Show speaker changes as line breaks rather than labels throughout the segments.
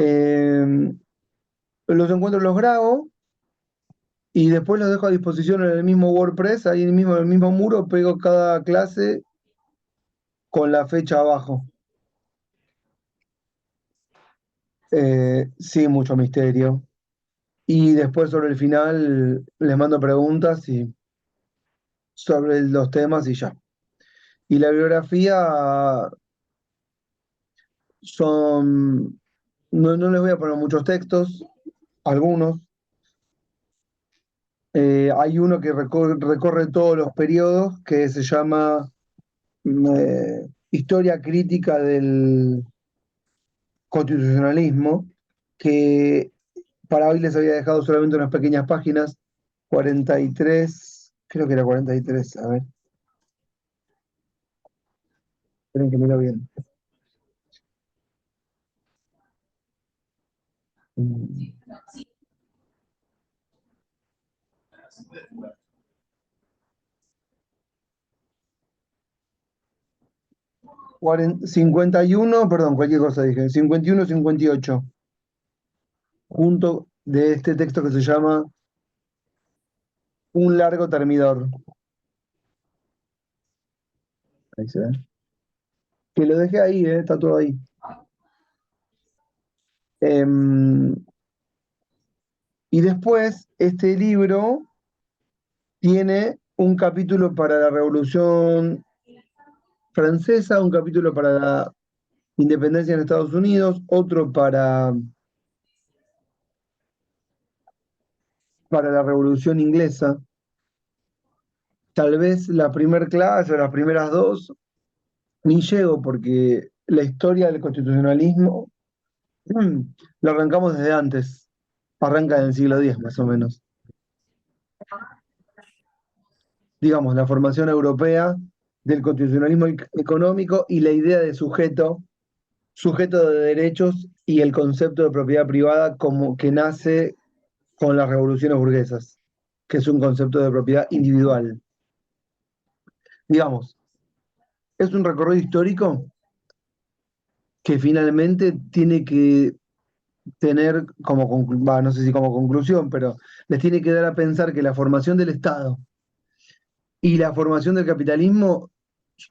Eh, los encuentros los grabo y después los dejo a disposición en el mismo WordPress, ahí mismo, en el mismo muro, pego cada clase con la fecha abajo. Sin mucho misterio. Y después sobre el final les mando preguntas y sobre los temas y ya. Y la bibliografía son, no les voy a poner muchos textos, algunos. Hay uno que recorre todos los periodos, que se llama Historia Crítica del Constitucionalismo, que para hoy les había dejado solamente unas pequeñas páginas, 43, creo que era 43, a ver, esperen que miro bien. 51, perdón, cualquier cosa dije, 51, 58, junto de este texto que se llama Un largo termidor. Ahí se ve. Que lo dejé ahí, está todo ahí. Em, y después, este libro tiene un capítulo para la Revolución Francesa, un capítulo para la independencia en Estados Unidos, otro para la Revolución Inglesa. Tal vez la primera clase o las primeras dos ni llego porque la historia del constitucionalismo la arrancamos desde antes. Arranca en el siglo X más o menos. Digamos, la formación europea del constitucionalismo económico y la idea de sujeto, sujeto de derechos y el concepto de propiedad privada como que nace con las revoluciones burguesas, que es un concepto de propiedad individual. Digamos, es un recorrido histórico que finalmente tiene que tener como, no sé si como conclusión, pero les tiene que dar a pensar que la formación del Estado y la formación del capitalismo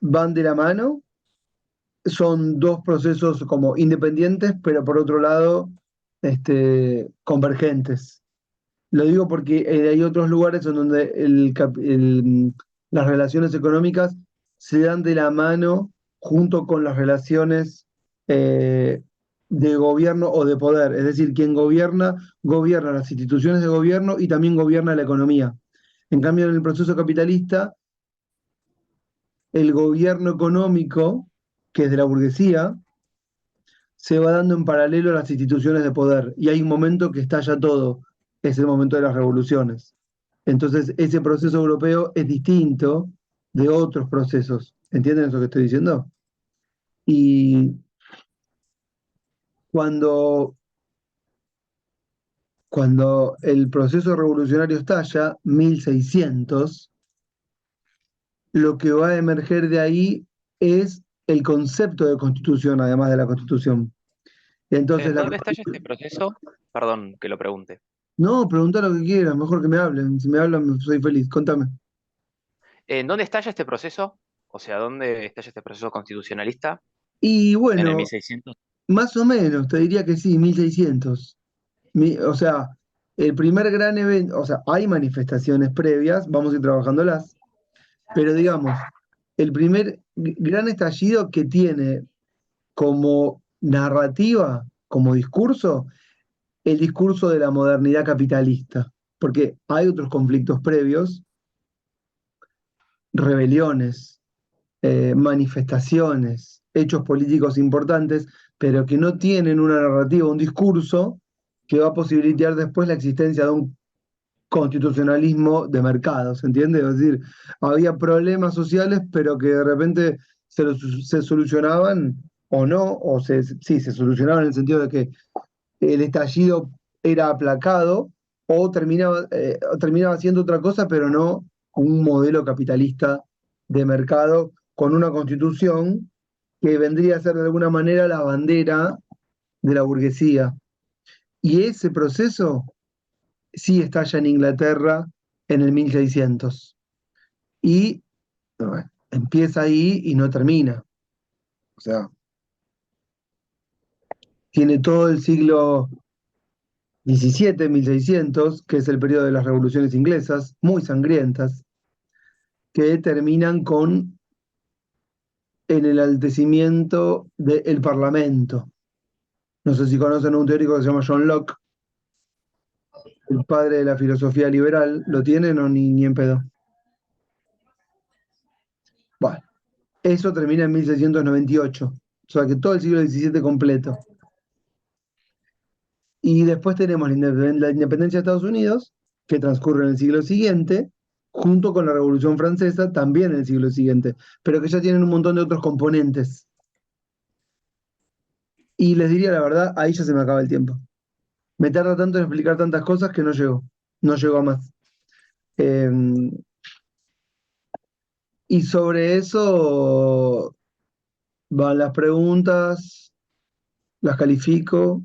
van de la mano, son dos procesos como independientes, pero por otro lado, convergentes. Lo digo porque hay otros lugares en donde las relaciones económicas se dan de la mano junto con las relaciones eh, de gobierno o de poder. Es decir, quien gobierna, gobierna las instituciones de gobierno y también gobierna la economía. En cambio, en el proceso capitalista, el gobierno económico, que es de la burguesía, se va dando en paralelo a las instituciones de poder y hay un momento que estalla todo, es el momento de las revoluciones. Entonces, ese proceso europeo es distinto de otros procesos. ¿Entienden eso que estoy diciendo? Y cuando, cuando el proceso revolucionario estalla, 1600, lo que va a emerger de ahí es el concepto de constitución, además de la constitución. Entonces,
¿En dónde estalla este proceso? Perdón que lo pregunte.
no, pregunta lo que quieras, mejor que me hablen. Si me hablan, soy feliz. Contame.
¿En dónde estalla este proceso? O sea, ¿dónde estalla este proceso constitucionalista?
Y
¿En el
bueno,
1600?
más o menos, te diría que sí, 1600. O sea, el primer gran evento, o sea, hay manifestaciones previas, vamos a ir trabajándolas, pero digamos, el primer gran estallido que tiene como narrativa, como discurso, el discurso de la modernidad capitalista, porque hay otros conflictos previos, rebeliones, manifestaciones, hechos políticos importantes, pero que no tienen una narrativa, un discurso que va a posibilitar después la existencia de un constitucionalismo de mercado, ¿se entiende? Es decir, había problemas sociales, pero que de repente se solucionaban o no, sí, se solucionaban en el sentido de que el estallido era aplacado o terminaba siendo otra cosa, pero no un modelo capitalista de mercado con una constitución que vendría a ser de alguna manera la bandera de la burguesía. Y ese proceso sí estalla en Inglaterra en el 1600. Y bueno, empieza ahí y no termina. O sea, tiene todo el siglo XVII, 1600, que es el periodo de las revoluciones inglesas, muy sangrientas, que terminan con el enaltecimiento del Parlamento. No sé si conocen a un teórico que se llama John Locke, el padre de la filosofía liberal. ¿Lo tienen o ni en pedo? Bueno, eso termina en 1698. O sea que todo el siglo XVII completo. Y después tenemos la independencia de Estados Unidos, que transcurre en el siglo siguiente, junto con la Revolución Francesa, también en el siglo siguiente, pero que ya tienen un montón de otros componentes. Y les diría la verdad, ahí ya se me acaba el tiempo. Me tarda tanto en explicar tantas cosas que no llego a más. Eh, y sobre eso van las preguntas, las califico,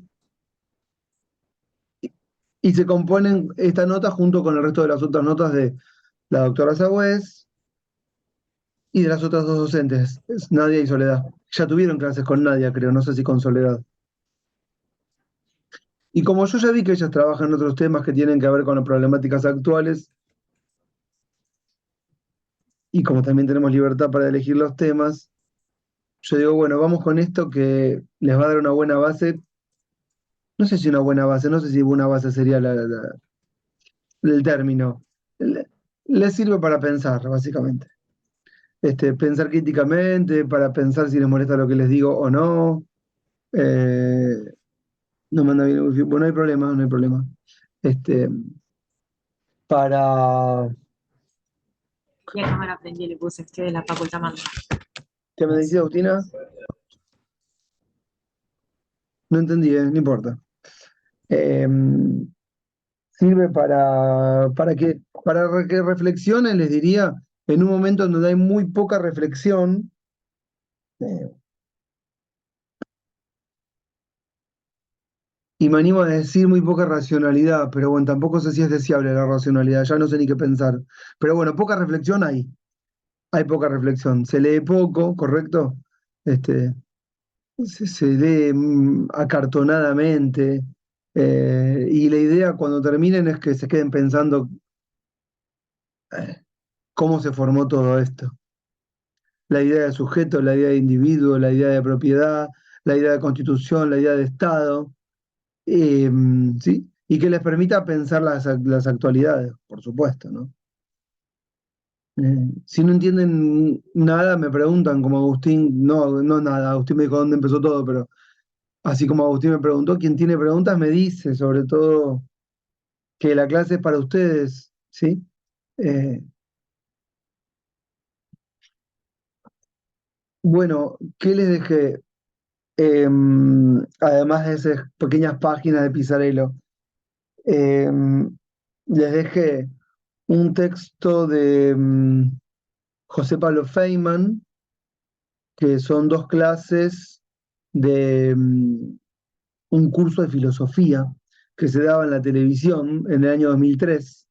y se componen esta nota junto con el resto de las otras notas de la doctora Sagüez y de las otras dos docentes, es Nadia y Soledad. Ya tuvieron clases con Nadia, creo, no sé si con Soledad. Y como yo ya vi que ellas trabajan en otros temas que tienen que ver con las problemáticas actuales, y como también tenemos libertad para elegir los temas, yo digo, bueno, vamos con esto que les va a dar una buena base. No sé si una buena base, no sé si una base sería el término. Les sirve para pensar, básicamente. Pensar críticamente, para pensar si les molesta lo que les digo o no. Eh, no manda bien el wifi. Bueno, no hay problema, no hay problema. Este, para.
Y a cámara prendí y le puse que de la facultad manda.
¿Qué me decía, Agustina? No entendí, no importa. Eh, sirve para que reflexionen, les diría, en un momento en donde hay muy poca reflexión. eh, y me animo a decir muy poca racionalidad, pero bueno, tampoco sé si es deseable la racionalidad, ya no sé ni qué pensar. Pero bueno, poca reflexión hay poca reflexión. Se lee poco, ¿correcto? Este, se lee acartonadamente, y la idea cuando terminen es que se queden pensando cómo se formó todo esto. La idea de sujeto, la idea de individuo, la idea de propiedad, la idea de constitución, la idea de Estado, ¿sí? Y que les permita pensar las actualidades, por supuesto, ¿no? Si no entienden nada, me preguntan, como Agustín, no, no nada, Agustín me dijo dónde empezó todo, pero así como Agustín me preguntó, quien tiene preguntas me dice, sobre todo, que la clase es para ustedes, ¿sí? Eh, bueno, ¿qué les dejé? Además de esas pequeñas páginas de Pizarello, eh, les dejé un texto de José Pablo Feynman, que son dos clases de un curso de filosofía que se daba en la televisión en el año 2003,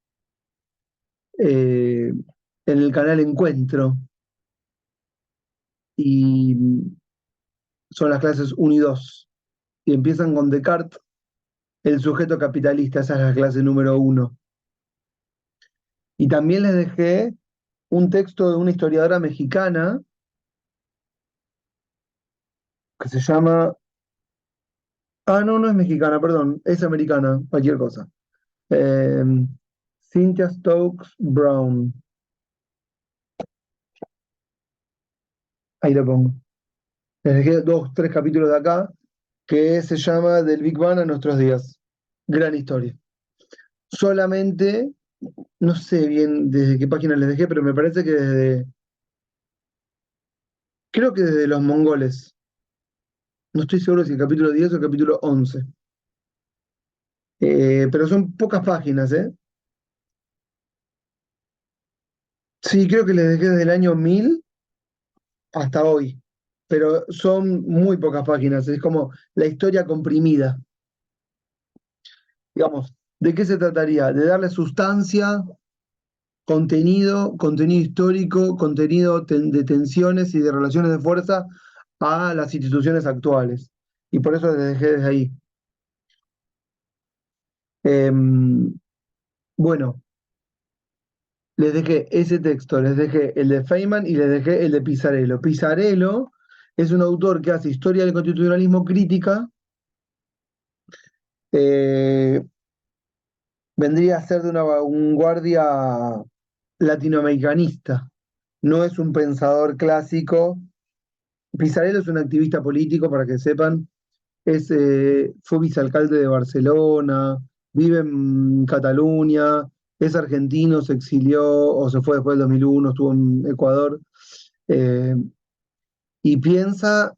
en el canal Encuentro, y son las clases 1 y 2, y empiezan con Descartes, el sujeto capitalista, esa es la clase número 1. Y también les dejé un texto de una historiadora mexicana que se llama... Ah, no, no es mexicana, perdón, es americana, cualquier cosa. Eh, Cynthia Stokes Brown, ahí lo pongo. Les dejé dos, tres capítulos de acá, que se llama Del Big Bang a nuestros días. Gran historia. Solamente, no sé bien desde qué página les dejé, pero me parece que creo que desde los mongoles. No estoy seguro si el capítulo 10 o el capítulo 11. Pero son pocas páginas, ¿eh? Sí, creo que les dejé desde el año 1000 hasta hoy. pero son muy pocas páginas, es como la historia comprimida. Digamos, ¿de qué se trataría? De darle sustancia, contenido histórico, de tensiones y de relaciones de fuerza a las instituciones actuales. Y por eso les dejé desde ahí. Bueno, les dejé ese texto, les dejé el de Feynman y les dejé el de Pisarello. Pisarello es un autor que hace historia del constitucionalismo crítica, eh, vendría a ser de una vanguardia latinoamericanista. No es un pensador clásico. Pisarello es un activista político, para que sepan. Fue vicealcalde de Barcelona, vive en Cataluña, es argentino, se exilió o se fue después del 2001, estuvo en Ecuador, eh, y piensa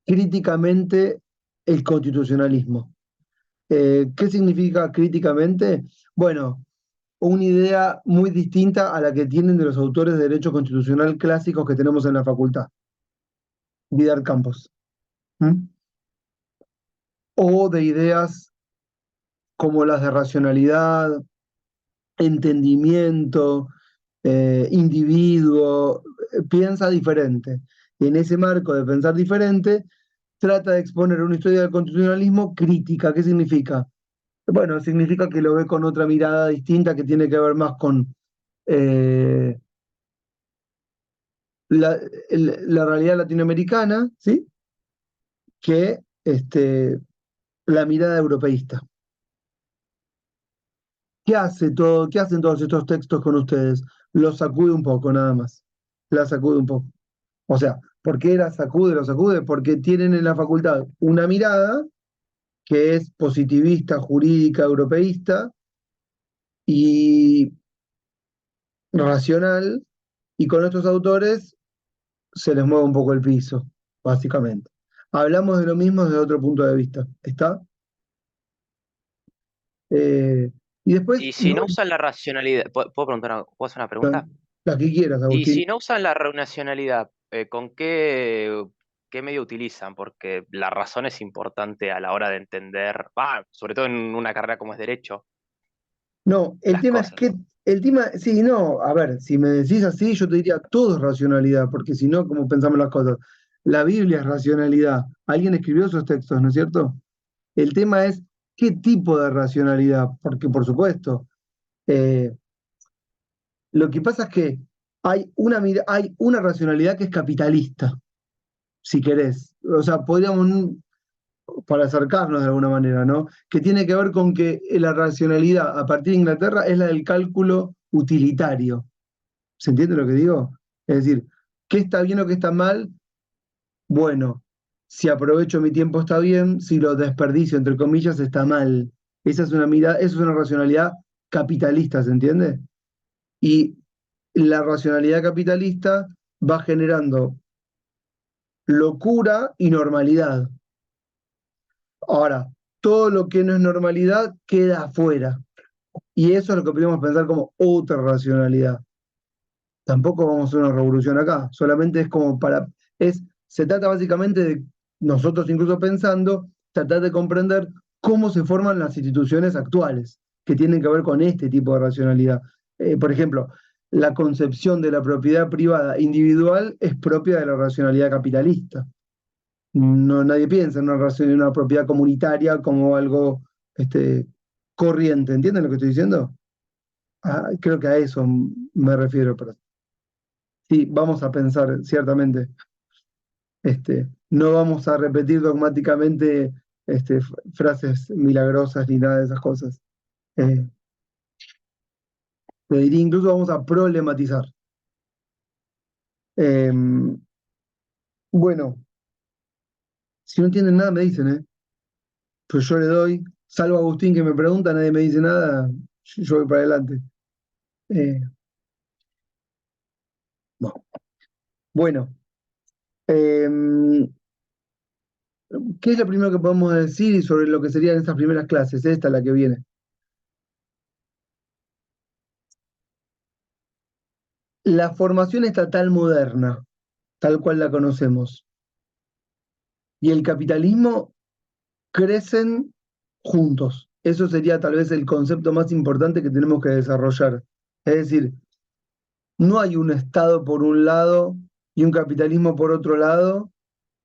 críticamente el constitucionalismo. ¿Qué significa críticamente? Bueno, una idea muy distinta a la que tienen de los autores de derecho constitucional clásicos que tenemos en la facultad, Vidal Campos. ¿Mm? O de ideas como las de racionalidad, entendimiento, individuo, piensa diferente. Y en ese marco de pensar diferente, trata de exponer una historia del constitucionalismo crítica. ¿Qué significa? Bueno, significa que lo ve con otra mirada distinta que tiene que ver más con eh, la, la realidad latinoamericana, ¿sí? Que la mirada europeísta. ¿Qué hacen todos estos textos con ustedes? Los sacude un poco, nada más. La sacude un poco. O sea, ¿por qué la sacude? Lo sacude porque tienen en la facultad una mirada que es positivista, jurídica, europeísta y racional, y con estos autores se les mueve un poco el piso, básicamente. Hablamos de lo mismo desde otro punto de vista. ¿Está? Eh, y después,
Y si no usan la racionalidad, ¿puedo preguntar, puedo hacer una pregunta?
la que quieras,
Y
Agustín.
si no usan la racionalidad, ¿con qué medio utilizan? Porque la razón es importante a la hora de entender, sobre todo en una carrera como es derecho,
No, el
las
tema es
cosas.
que, sí, no, a ver, si me decís así, yo te diría todo es racionalidad, porque si no, ¿cómo pensamos las cosas? La Biblia es racionalidad. Alguien escribió esos textos, ¿no es cierto? El tema es qué tipo de racionalidad, porque por supuesto, eh, lo que pasa es que hay una racionalidad que es capitalista, si querés. O sea, podríamos, para acercarnos de alguna manera, ¿no? Que tiene que ver con que la racionalidad a partir de Inglaterra es la del cálculo utilitario. ¿Se entiende lo que digo? Es decir, ¿qué está bien o qué está mal? Bueno, si aprovecho mi tiempo está bien, si lo desperdicio, entre comillas, está mal. Esa es una mirada, esa es una racionalidad capitalista, ¿se entiende? Y la racionalidad capitalista va generando locura y normalidad. Ahora, todo lo que no es normalidad queda afuera. Y eso es lo que podríamos pensar como otra racionalidad. Tampoco vamos a hacer una revolución acá, solamente es como se trata básicamente de nosotros incluso pensando, tratar de comprender cómo se forman las instituciones actuales, que tienen que ver con este tipo de racionalidad. Por ejemplo, la concepción de la propiedad privada individual es propia de la racionalidad capitalista. No, nadie piensa en en una propiedad comunitaria como algo corriente. ¿Entienden lo que estoy diciendo? Creo que a eso me refiero. Pero sí, vamos a pensar, ciertamente. No vamos a repetir dogmáticamente frases milagrosas ni nada de esas cosas. Eh, Te diría, incluso vamos a problematizar. Eh, bueno, si no entienden nada, me dicen, ¿eh? Pues yo le doy, salvo a Agustín que me pregunta, nadie me dice nada, yo voy para adelante. Eh, no. Bueno, eh, ¿qué es lo primero que podemos decir sobre lo que serían estas primeras clases? Esta es la que viene. La formación estatal moderna. tal cual la conocemos, y el capitalismo crecen juntos. Eso sería tal vez el concepto más importante que tenemos que desarrollar. Es decir, no hay un Estado por un lado y un capitalismo por otro lado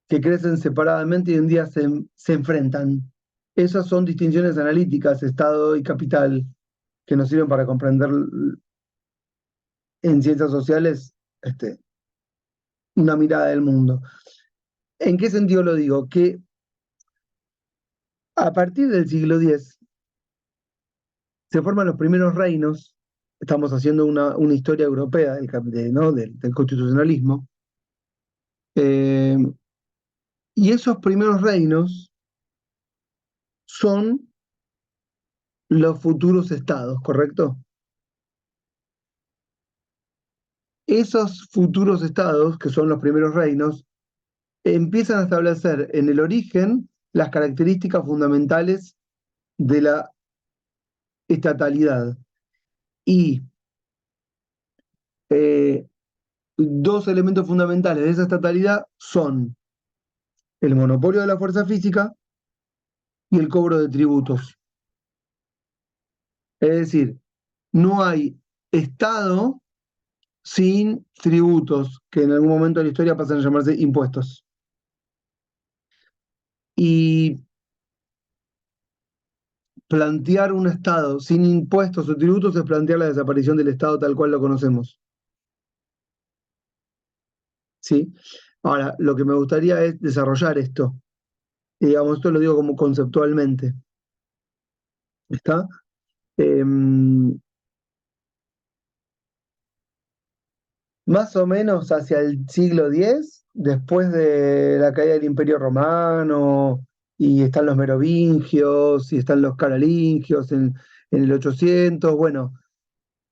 que crecen separadamente y un día se enfrentan. Esas son distinciones analíticas, Estado y capital, que nos sirven para comprender en ciencias sociales una mirada del mundo. ¿En qué sentido lo digo? Que a partir del siglo X se forman los primeros reinos, estamos haciendo una historia europea ¿no? del constitucionalismo, eh, y esos primeros reinos son los futuros estados, ¿correcto? Esos futuros estados, que son los primeros reinos, empiezan a establecer en el origen las características fundamentales de la estatalidad. Y eh, dos elementos fundamentales de esa estatalidad son el monopolio de la fuerza física y el cobro de tributos. Es decir, no hay Estado sin tributos, que en algún momento de la historia pasan a llamarse impuestos. Y plantear un Estado sin impuestos o tributos es plantear la desaparición del Estado tal cual lo conocemos. ¿Sí? Ahora, lo que me gustaría es desarrollar esto. Y, digamos, esto lo digo como conceptualmente. ¿Está? Más o menos hacia el siglo X, después de la caída del Imperio Romano, y están los merovingios, y están los carolingios en el 800, bueno,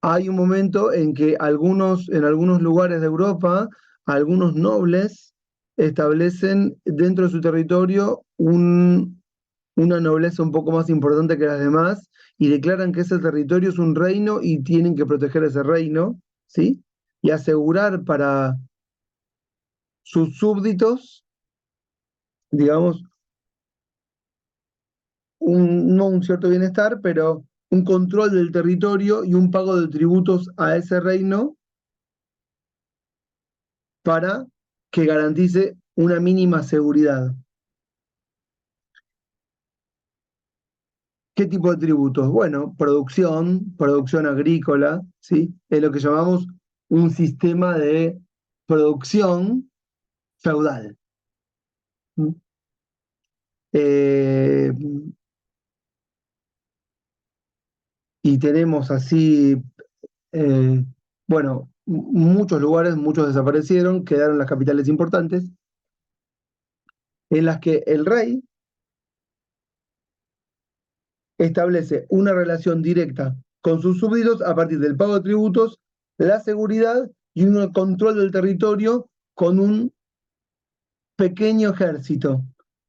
hay un momento en que en algunos lugares de Europa, algunos nobles establecen dentro de su territorio una nobleza un poco más importante que las demás y declaran que ese territorio es un reino y tienen que proteger ese reino, ¿sí? Y asegurar para sus súbditos, digamos, no un cierto bienestar, pero un control del territorio y un pago de tributos a ese reino para que garantice una mínima seguridad. ¿Qué tipo de tributos? Bueno, producción agrícola, ¿sí? Es lo que llamamos un sistema de producción feudal. ¿Mm? Eh, y tenemos así, bueno, muchos lugares, muchos desaparecieron, quedaron las capitales importantes, en las que el rey establece una relación directa con sus súbditos a partir del pago de tributos, la seguridad y un control del territorio con un pequeño ejército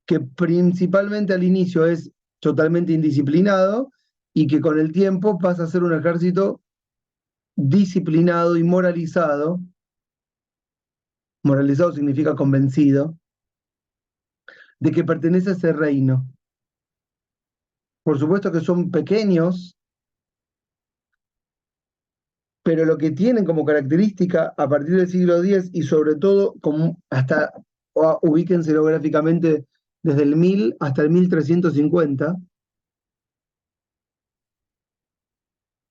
que principalmente al inicio es totalmente indisciplinado y que con el tiempo pasa a ser un ejército disciplinado y moralizado. Moralizado significa convencido de que pertenece a ese reino. Por supuesto que son pequeños, pero lo que tienen como característica a partir del siglo X y sobre todo como hasta, ubíquense gráficamente desde el 1000 hasta el 1350,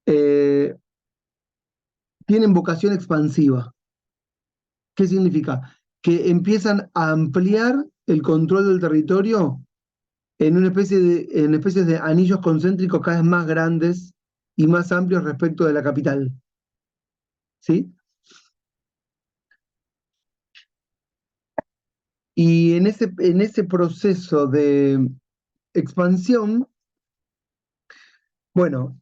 eh, tienen vocación expansiva. ¿Qué significa? Que empiezan a ampliar el control del territorio en especies de anillos concéntricos cada vez más grandes y más amplios respecto de la capital. ¿Sí? Y en ese proceso de expansión, bueno,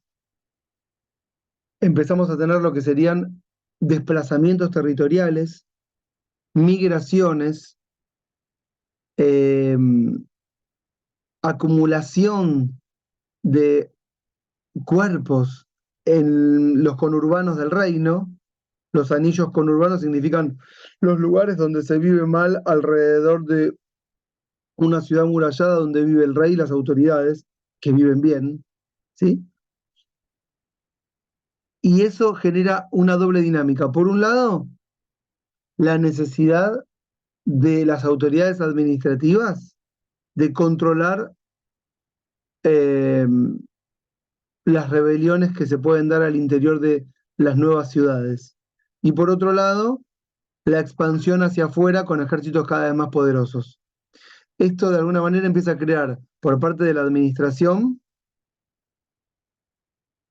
empezamos a tener lo que serían desplazamientos territoriales, migraciones, eh, acumulación de cuerpos en los conurbanos del reino, Los anillos conurbanos significan los lugares donde se vive mal alrededor de una ciudad amurallada donde vive el rey y las autoridades, que viven bien, ¿sí? Y eso genera una doble dinámica. Por un lado, la necesidad de las autoridades administrativas de controlar eh, las rebeliones que se pueden dar al interior de las nuevas ciudades. Y por otro lado, la expansión hacia afuera con ejércitos cada vez más poderosos. Esto de alguna manera empieza a crear por parte de la administración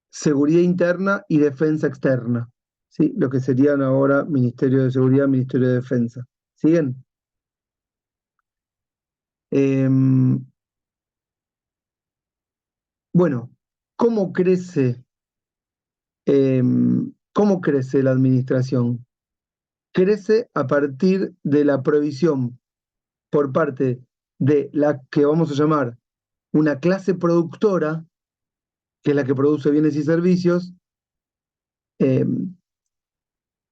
seguridad interna y defensa externa, ¿sí? Lo que serían ahora Ministerio de Seguridad, Ministerio de Defensa. ¿Siguen? Bueno, ¿cómo crece, cómo crece la administración? Crece a partir de la provisión por parte de la que vamos a llamar una clase productora, que es la que produce bienes y servicios, eh,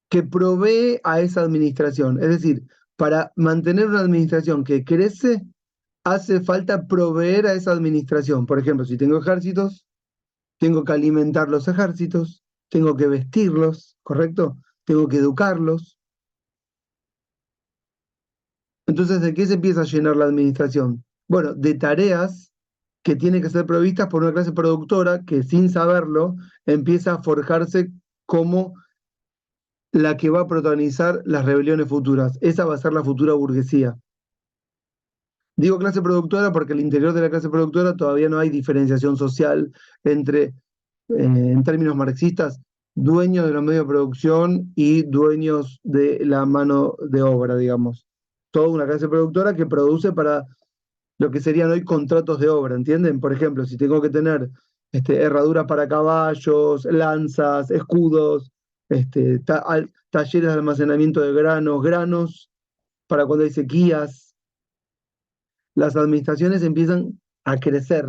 que provee a esa administración. Es decir, para mantener una administración que crece, hace falta proveer a esa administración. Por ejemplo, si tengo ejércitos, tengo que alimentar los ejércitos, tengo que vestirlos, ¿correcto? Tengo que educarlos. Entonces, ¿de qué se empieza a llenar la administración? Bueno, de tareas que tienen que ser provistas por una clase productora que sin saberlo empieza a forjarse como la que va a protagonizar las rebeliones futuras. Esa va a ser la futura burguesía. Digo clase productora porque al interior de la clase productora todavía no hay diferenciación social entre, en términos marxistas, dueños de los medios de producción y dueños de la mano de obra, digamos. Toda una clase productora que produce para lo que serían hoy contratos de obra, ¿entienden? Por ejemplo, si tengo que tener herraduras para caballos, lanzas, escudos, talleres de almacenamiento de granos para cuando hay sequías, las administraciones empiezan a crecer.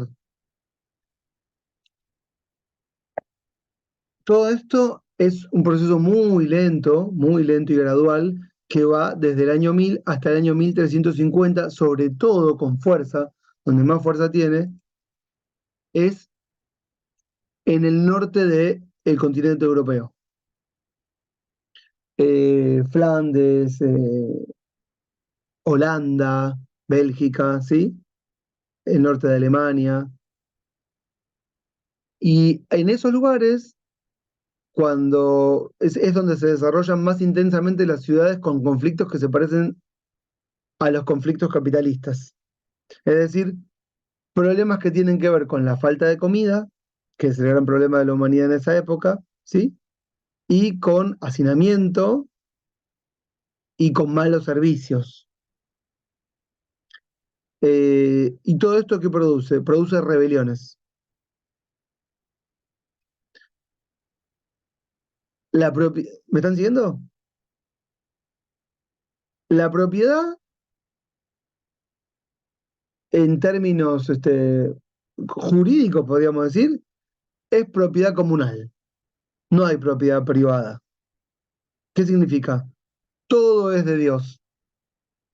Todo esto es un proceso muy lento y gradual, que va desde el año 1000 hasta el año 1350, sobre todo con fuerza, donde más fuerza tiene, es en el norte del continente europeo. Flandes, Holanda, Bélgica, ¿sí? El norte de Alemania. Y en esos lugares, cuando es donde se desarrollan más intensamente las ciudades con conflictos que se parecen a los conflictos capitalistas. Es decir, problemas que tienen que ver con la falta de comida, que es el gran problema de la humanidad en esa época, ¿sí? Y con hacinamiento y con malos servicios. ¿Y todo esto qué produce? Produce rebeliones. ¿Me están siguiendo? La propiedad, en términos jurídicos, podríamos decir, es propiedad comunal. No hay propiedad privada. ¿Qué significa? Todo es de Dios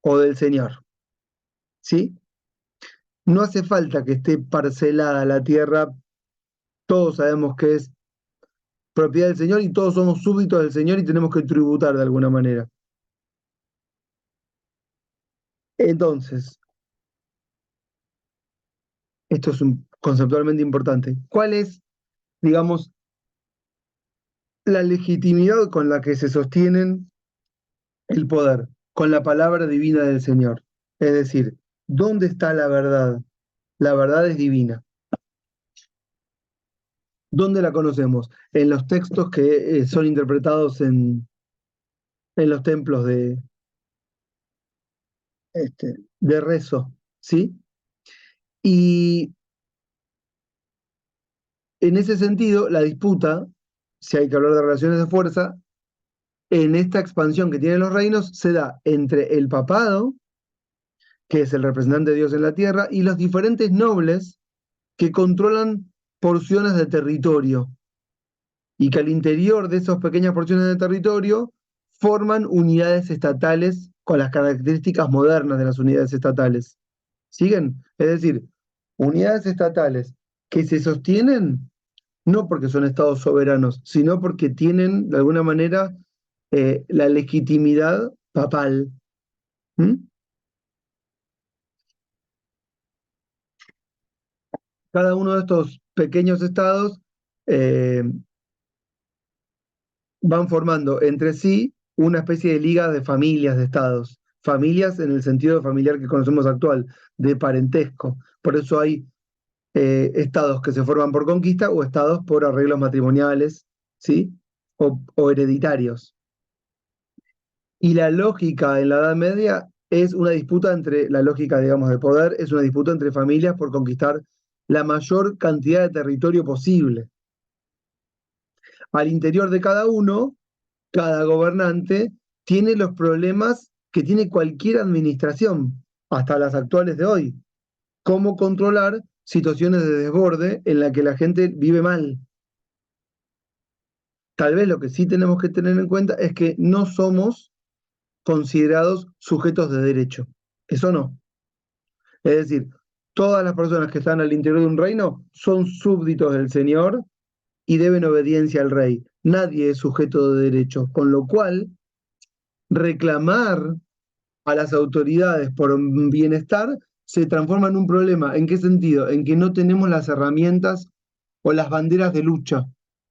o del Señor. ¿Sí? No hace falta que esté parcelada la tierra. Todos sabemos que es propiedad del Señor y todos somos súbditos del Señor y tenemos que tributar de alguna manera. Entonces, esto es conceptualmente importante. ¿Cuál es, digamos, la legitimidad con la que se sostienen el poder? Con la palabra divina del Señor. Es decir, ¿dónde está la verdad? La verdad es divina. ¿Dónde la conocemos? En los textos que son interpretados en los templos de rezo, ¿sí? Y en ese sentido, la disputa, si hay que hablar de relaciones de fuerza, en esta expansión que tienen los reinos, se da entre el papado, que es el representante de Dios en la tierra, y los diferentes nobles que controlan porciones de territorio. y que al interior de esas pequeñas porciones de territorio forman unidades estatales con las características modernas de las unidades estatales. ¿Siguen? Es decir, unidades estatales que se sostienen no porque son estados soberanos, sino porque tienen, de alguna manera, la legitimidad papal. ¿Mm? Cada uno de estos pequeños estados eh, van formando entre sí una especie de liga de familias de estados. Familias en el sentido familiar que conocemos actual, de parentesco. Por eso hay estados que se forman por conquista o estados por arreglos matrimoniales, ¿sí? O hereditarios. Y la lógica en la Edad Media es una disputa entre, la lógica, digamos, de poder, es una disputa entre familias por conquistar la mayor cantidad de territorio posible. Al interior de cada uno, cada gobernante tiene los problemas que tiene cualquier administración, hasta las actuales de hoy. Cómo controlar situaciones de desborde en la que la gente vive mal. Tal vez lo que sí tenemos que tener en cuenta es que no somos considerados sujetos de derecho. Eso no. Es decir, todas las personas que están al interior de un reino son súbditos del Señor y deben obediencia al rey. Nadie es sujeto de derecho, con lo cual reclamar a las autoridades por un bienestar se transforma en un problema. ¿En qué sentido? En que no tenemos las herramientas o las banderas de lucha.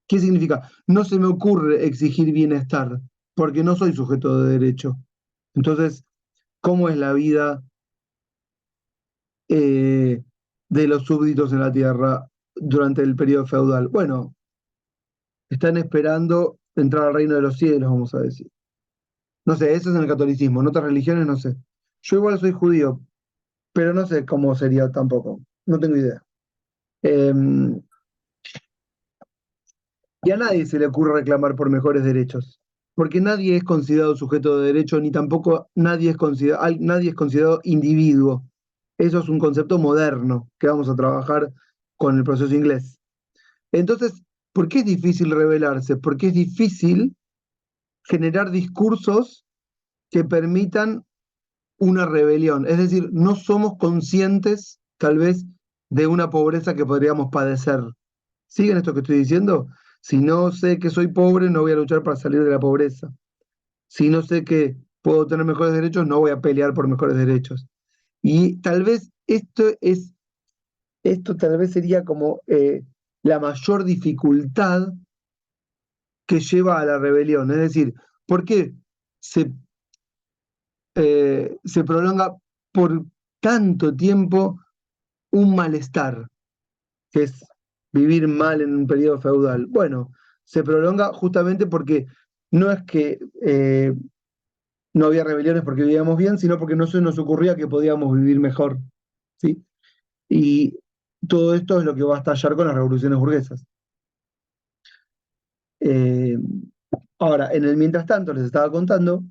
¿Qué significa? No se me ocurre exigir bienestar, porque no soy sujeto de derecho. Entonces, ¿cómo es la vida eh, de los súbditos en la tierra durante el periodo feudal? Bueno, están esperando entrar al reino de los cielos, vamos a decir. No sé, eso es en el catolicismo, en otras religiones no sé. Yo igual soy judío, pero no sé cómo sería tampoco, no tengo idea. Eh, y a nadie se le ocurre reclamar por mejores derechos, porque nadie es considerado sujeto de derecho, ni tampoco nadie es considerado individuo. Eso es un concepto moderno que vamos a trabajar con el proceso inglés. Entonces, ¿por qué es difícil rebelarse? Porque es difícil generar discursos que permitan una rebelión. Es decir, no somos conscientes, tal vez, de una pobreza que podríamos padecer. ¿Siguen esto que estoy diciendo? Si no sé que soy pobre, no voy a luchar para salir de la pobreza. Si no sé que puedo tener mejores derechos, no voy a pelear por mejores derechos. Y tal vez esto tal vez sería como la mayor dificultad que lleva a la rebelión. Es decir, ¿por qué se, se prolonga por tanto tiempo un malestar, que es vivir mal en un periodo feudal? Bueno, se prolonga justamente porque no es que no había rebeliones porque vivíamos bien, sino porque no se nos ocurría que podíamos vivir mejor, ¿sí? Y todo esto es lo que va a estallar con las revoluciones burguesas. Eh, Ahora, en el mientras tanto, les estaba contando,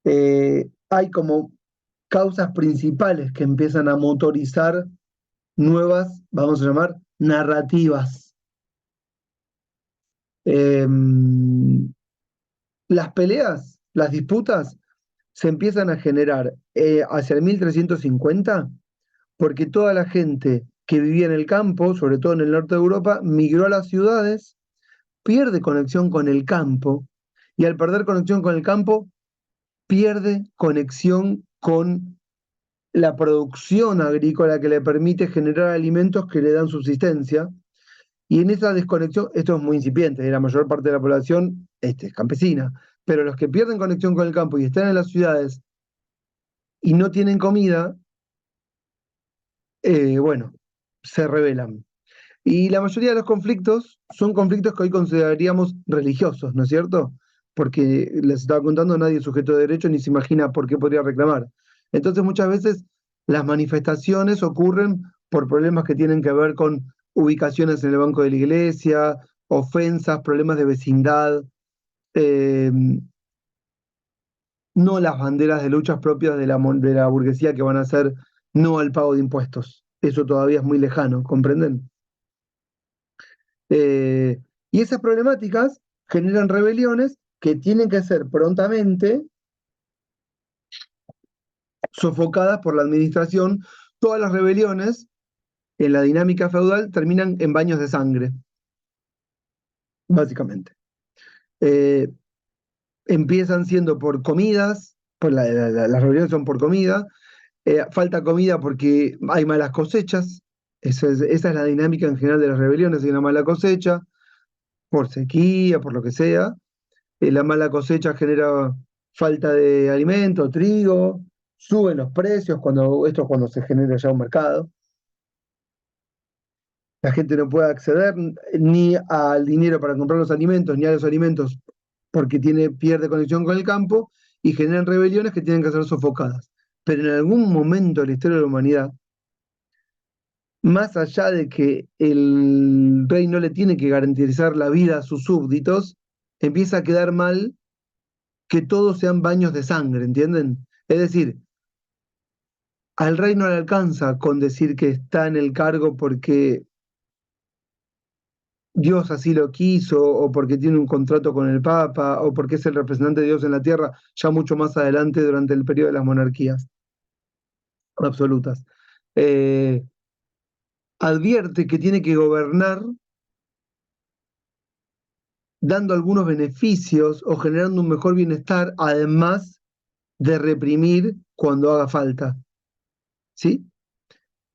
hay como causas principales que empiezan a motorizar nuevas, vamos a llamar, narrativas. Eh, las peleas, las disputas, se empiezan a generar hacia el 1350 porque toda la gente que vivía en el campo, sobre todo en el norte de Europa, migró a las ciudades, pierde conexión con el campo, y al perder conexión con el campo, pierde conexión con la producción agrícola que le permite generar alimentos que le dan subsistencia. Y en esa desconexión, esto es muy incipiente, la mayor parte de la población es campesina, pero los que pierden conexión con el campo y están en las ciudades y no tienen comida, bueno, se rebelan. Y la mayoría de los conflictos son conflictos que hoy consideraríamos religiosos, ¿no es cierto? Porque les estaba contando, nadie es sujeto de derecho ni se imagina por qué podría reclamar. Entonces muchas veces las manifestaciones ocurren por problemas que tienen que ver con ubicaciones en el banco de la iglesia, ofensas, problemas de vecindad, eh, no las banderas de luchas propias de la burguesía que van a ser no al pago de impuestos. Eso todavía es muy lejano, ¿comprenden? Y esas problemáticas generan rebeliones que tienen que ser prontamente sofocadas por la administración. Todas las rebeliones en la dinámica feudal terminan en baños de sangre, básicamente. Eh, Empiezan siendo por comidas, las rebeliones son por comida, falta comida porque hay malas cosechas, esa es la dinámica en general de las rebeliones, hay una mala cosecha, por sequía, por lo que sea, la mala cosecha genera falta de alimento, trigo, suben los precios, esto es cuando se genera ya un mercado, la gente no puede acceder ni al dinero para comprar los alimentos, ni a los alimentos porque pierde conexión con el campo y generan rebeliones que tienen que ser sofocadas. Pero en algún momento de la historia de la humanidad, más allá de que el rey no le tiene que garantizar la vida a sus súbditos, empieza a quedar mal que todos sean baños de sangre, ¿entienden? Es decir, al rey no le alcanza con decir que está en el cargo porque Dios así lo quiso, o porque tiene un contrato con el Papa, o porque es el representante de Dios en la tierra, ya mucho más adelante durante el periodo de las monarquías absolutas. Eh, Advierte que tiene que gobernar dando algunos beneficios o generando un mejor bienestar, además de reprimir cuando haga falta. ¿Sí?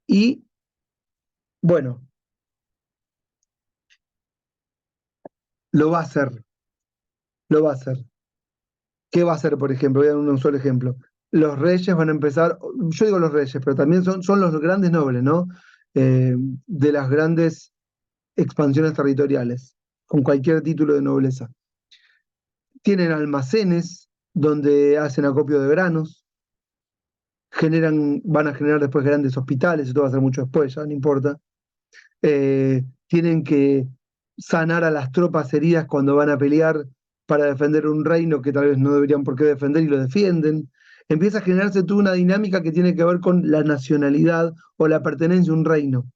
Y, bueno, lo va a hacer, lo va a hacer. ¿Qué va a hacer, por ejemplo? Voy a dar un solo ejemplo. Los reyes van a empezar, yo digo los reyes, pero también son los grandes nobles, ¿no? De las grandes expansiones territoriales, con cualquier título de nobleza. Tienen almacenes donde hacen acopio de granos, van a generar después grandes hospitales, esto va a ser mucho después, ya no importa. Tienen que sanar a las tropas heridas cuando van a pelear para defender un reino que tal vez no deberían por qué defender y lo defienden. Empieza a generarse toda una dinámica que tiene que ver con la nacionalidad o la pertenencia a un reino.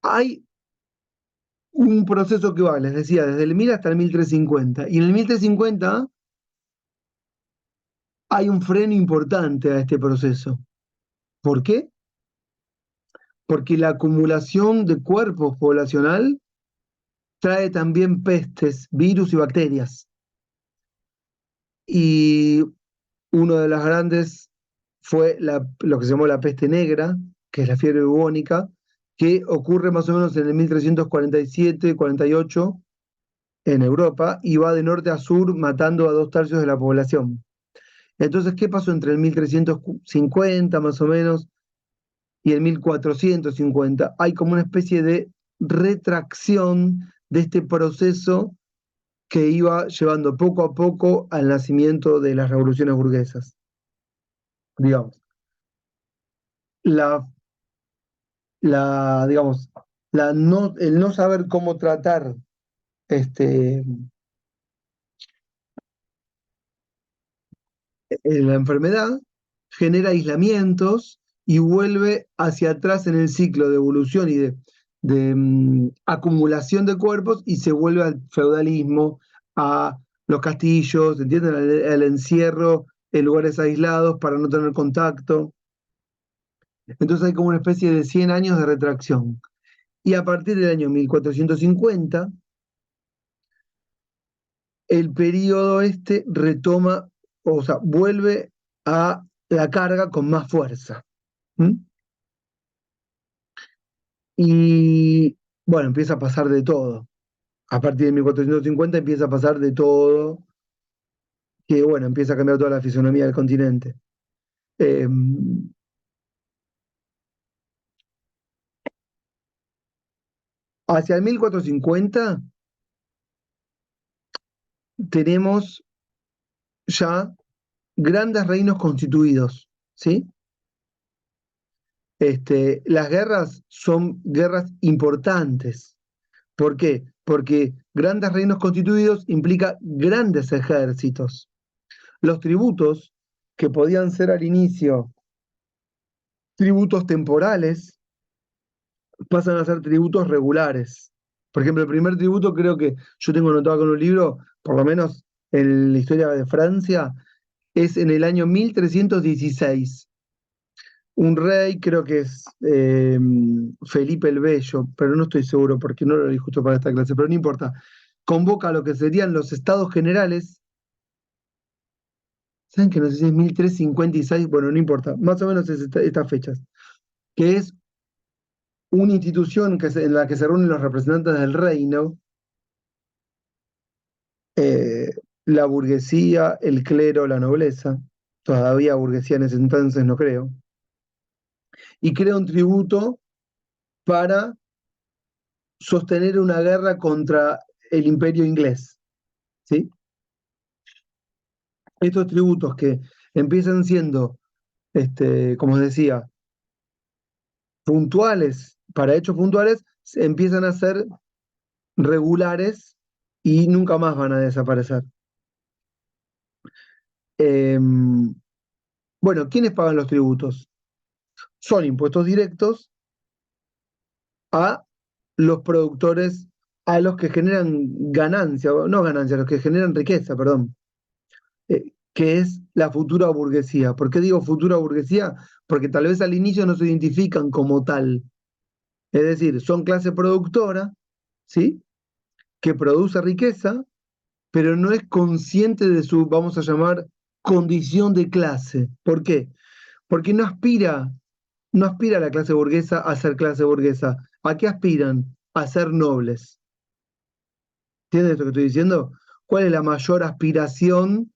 Hay un proceso que va, les decía, desde el 1000 hasta el 1350. Y en el 1350 hay un freno importante a este proceso. ¿Por qué? Porque la acumulación de cuerpos poblacional trae también pestes, virus y bacterias. Y uno de las grandes fue lo que se llamó la peste negra, que es la fiebre bubónica, que ocurre más o menos en el 1347-48 en Europa y va de norte a sur matando a 2/3 de la población. Entonces, ¿qué pasó entre el 1350 más o menos y el 1450? Hay como una especie de retracción de este proceso que iba llevando poco a poco al nacimiento de las revoluciones burguesas. Digamos, la, digamos, el no saber cómo tratar este, la enfermedad genera aislamientos y vuelve hacia atrás en el ciclo de evolución y de acumulación de cuerpos y se vuelve al feudalismo, a los castillos, ¿entienden? Al encierro en lugares aislados para no tener contacto. Entonces hay como una especie de 100 años de retracción. Y a partir del año 1450, el periodo este retoma, o sea, vuelve a la carga con más fuerza. ¿Mm? Y bueno, empieza a pasar de todo. A partir de 1450 empieza a pasar de todo, que bueno, empieza a cambiar toda la fisonomía del continente. Eh, Hacia el 1450 tenemos ya grandes reinos constituidos, ¿sí? Las guerras son guerras importantes. ¿Por qué? Porque grandes reinos constituidos implica grandes ejércitos. Los tributos, que podían ser al inicio tributos temporales, pasan a ser tributos regulares. Por ejemplo, el primer tributo creo que yo tengo anotado con un libro, por lo menos en la historia de Francia, es en el año 1316. Un rey, creo que es Felipe el Bello, pero no estoy seguro porque no lo leí justo para esta clase, pero no importa. Convoca a lo que serían los estados generales. ¿Saben que no sé si es 1356? Bueno, no importa, más o menos es estas fechas, que es una institución en la que se reúnen los representantes del reino, eh, la burguesía, el clero, la nobleza, todavía burguesía en ese entonces no creo, y crea un tributo para sostener una guerra contra el imperio inglés, ¿sí? Estos tributos que empiezan siendo, como os decía, puntuales, para hechos puntuales, empiezan a ser regulares y nunca más van a desaparecer. Bueno, ¿quiénes pagan los tributos? Son impuestos directos a los productores, a los que generan ganancia, no ganancia, a los que generan riqueza, perdón, que es la futura burguesía. ¿Por qué digo futura burguesía? Porque tal vez al inicio no se identifican como tal. Es decir, son clase productora, ¿sí? Que produce riqueza, pero no es consciente de su, vamos a llamar, condición de clase. ¿Por qué? Porque no aspira a la clase burguesa a ser clase burguesa. ¿A qué aspiran? A ser nobles. ¿Entiendes esto que estoy diciendo? ¿Cuál es la mayor aspiración?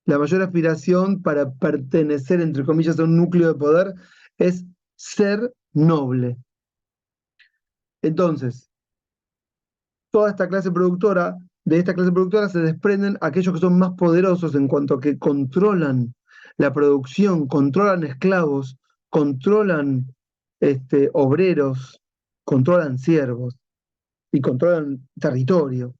La mayor aspiración para pertenecer, entre comillas, a un núcleo de poder es ser noble. Entonces, toda esta clase productora, de esta clase productora se desprenden aquellos que son más poderosos en cuanto a que controlan la producción, controlan esclavos, controlan obreros, controlan siervos y controlan territorio.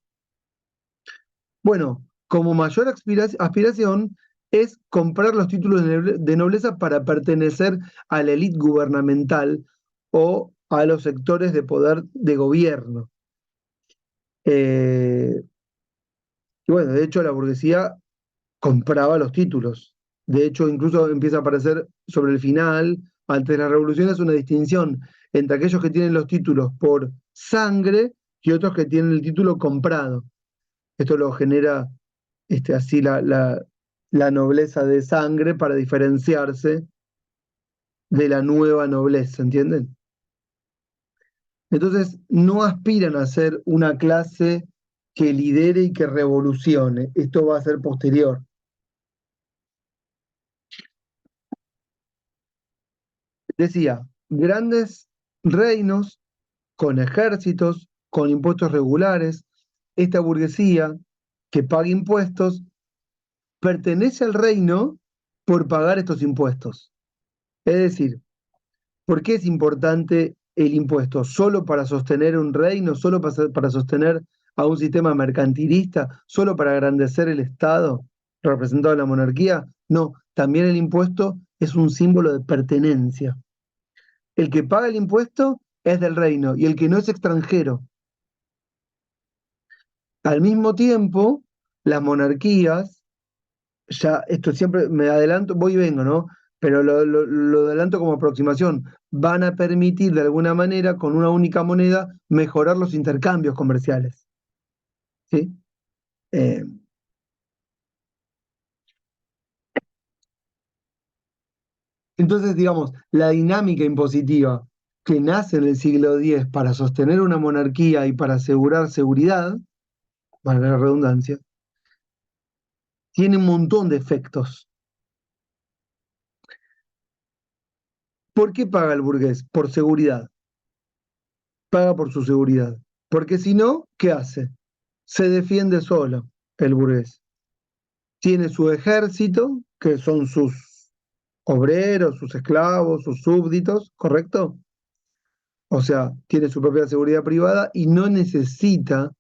Bueno, como mayor aspiración es comprar los títulos de nobleza para pertenecer a la élite gubernamental o a los sectores de poder de gobierno. Eh, y bueno, de hecho la burguesía compraba los títulos. De hecho, incluso empieza a aparecer sobre el final, antes de la revolución, es una distinción entre aquellos que tienen los títulos por sangre y otros que tienen el título comprado. Esto lo genera así la nobleza de sangre para diferenciarse de la nueva nobleza, ¿entienden? Entonces, no aspiran a ser una clase que lidere y que revolucione. Esto va a ser posterior. Decía, grandes reinos con ejércitos, con impuestos regulares. Esta burguesía que paga impuestos pertenece al reino por pagar estos impuestos. Es decir, ¿por qué es importante el impuesto? ¿Solo para sostener un reino? ¿Solo para sostener a un sistema mercantilista? ¿Solo para engrandecer el Estado representado en la monarquía? No, también el impuesto es un símbolo de pertenencia. El que paga el impuesto es del reino y el que no es extranjero. Al mismo tiempo, las monarquías, ya esto siempre me adelanto, voy y vengo, ¿no? Pero lo adelanto como aproximación, van a permitir de alguna manera, con una única moneda, mejorar los intercambios comerciales. ¿Sí? Eh, entonces, digamos, la dinámica impositiva que nace en el siglo X para sostener una monarquía y para asegurar seguridad, valga la redundancia, tiene un montón de efectos. ¿Por qué paga el burgués? Por seguridad. Paga por su seguridad. Porque si no, ¿qué hace? Se defiende solo el burgués. Tiene su ejército, que son sus obreros, sus esclavos, sus súbditos, ¿correcto? O sea, tiene su propia seguridad privada y no necesita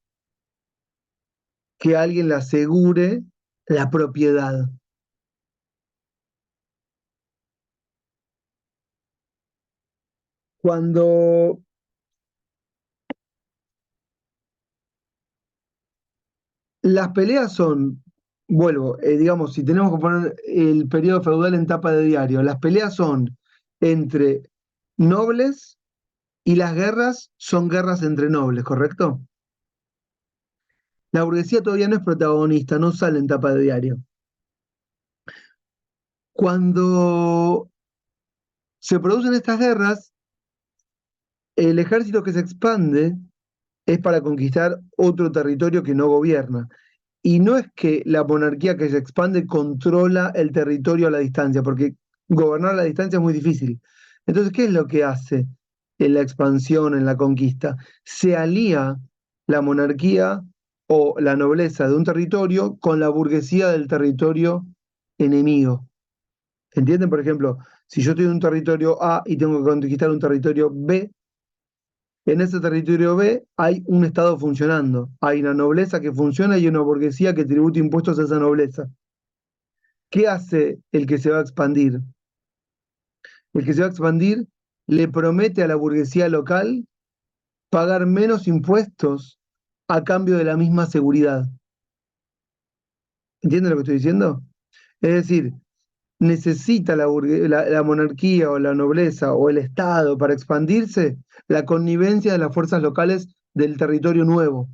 que alguien le asegure la propiedad. Cuando Las peleas son, vuelvo, digamos, si tenemos que poner el periodo feudal en tapa de diario, las peleas son entre nobles y las guerras son guerras entre nobles, ¿correcto? La burguesía todavía no es protagonista, no sale en tapa de diario. Cuando se producen estas guerras, el ejército que se expande es para conquistar otro territorio que no gobierna. Y no es que la monarquía que se expande controla el territorio a la distancia, porque gobernar a la distancia es muy difícil. Entonces, ¿qué es lo que hace en la expansión, en la conquista? Se alía la monarquía o la nobleza de un territorio con la burguesía del territorio enemigo. ¿Entienden? Por ejemplo, si yo estoy en un territorio A y tengo que conquistar un territorio B, en ese territorio B hay un Estado funcionando, hay una nobleza que funciona y una burguesía que tributa impuestos a esa nobleza. ¿Qué hace el que se va a expandir? El que se va a expandir le promete a la burguesía local pagar menos impuestos a cambio de la misma seguridad. ¿Entienden lo que estoy diciendo? Es decir, necesita la monarquía o la nobleza o el Estado para expandirse la connivencia de las fuerzas locales del territorio nuevo.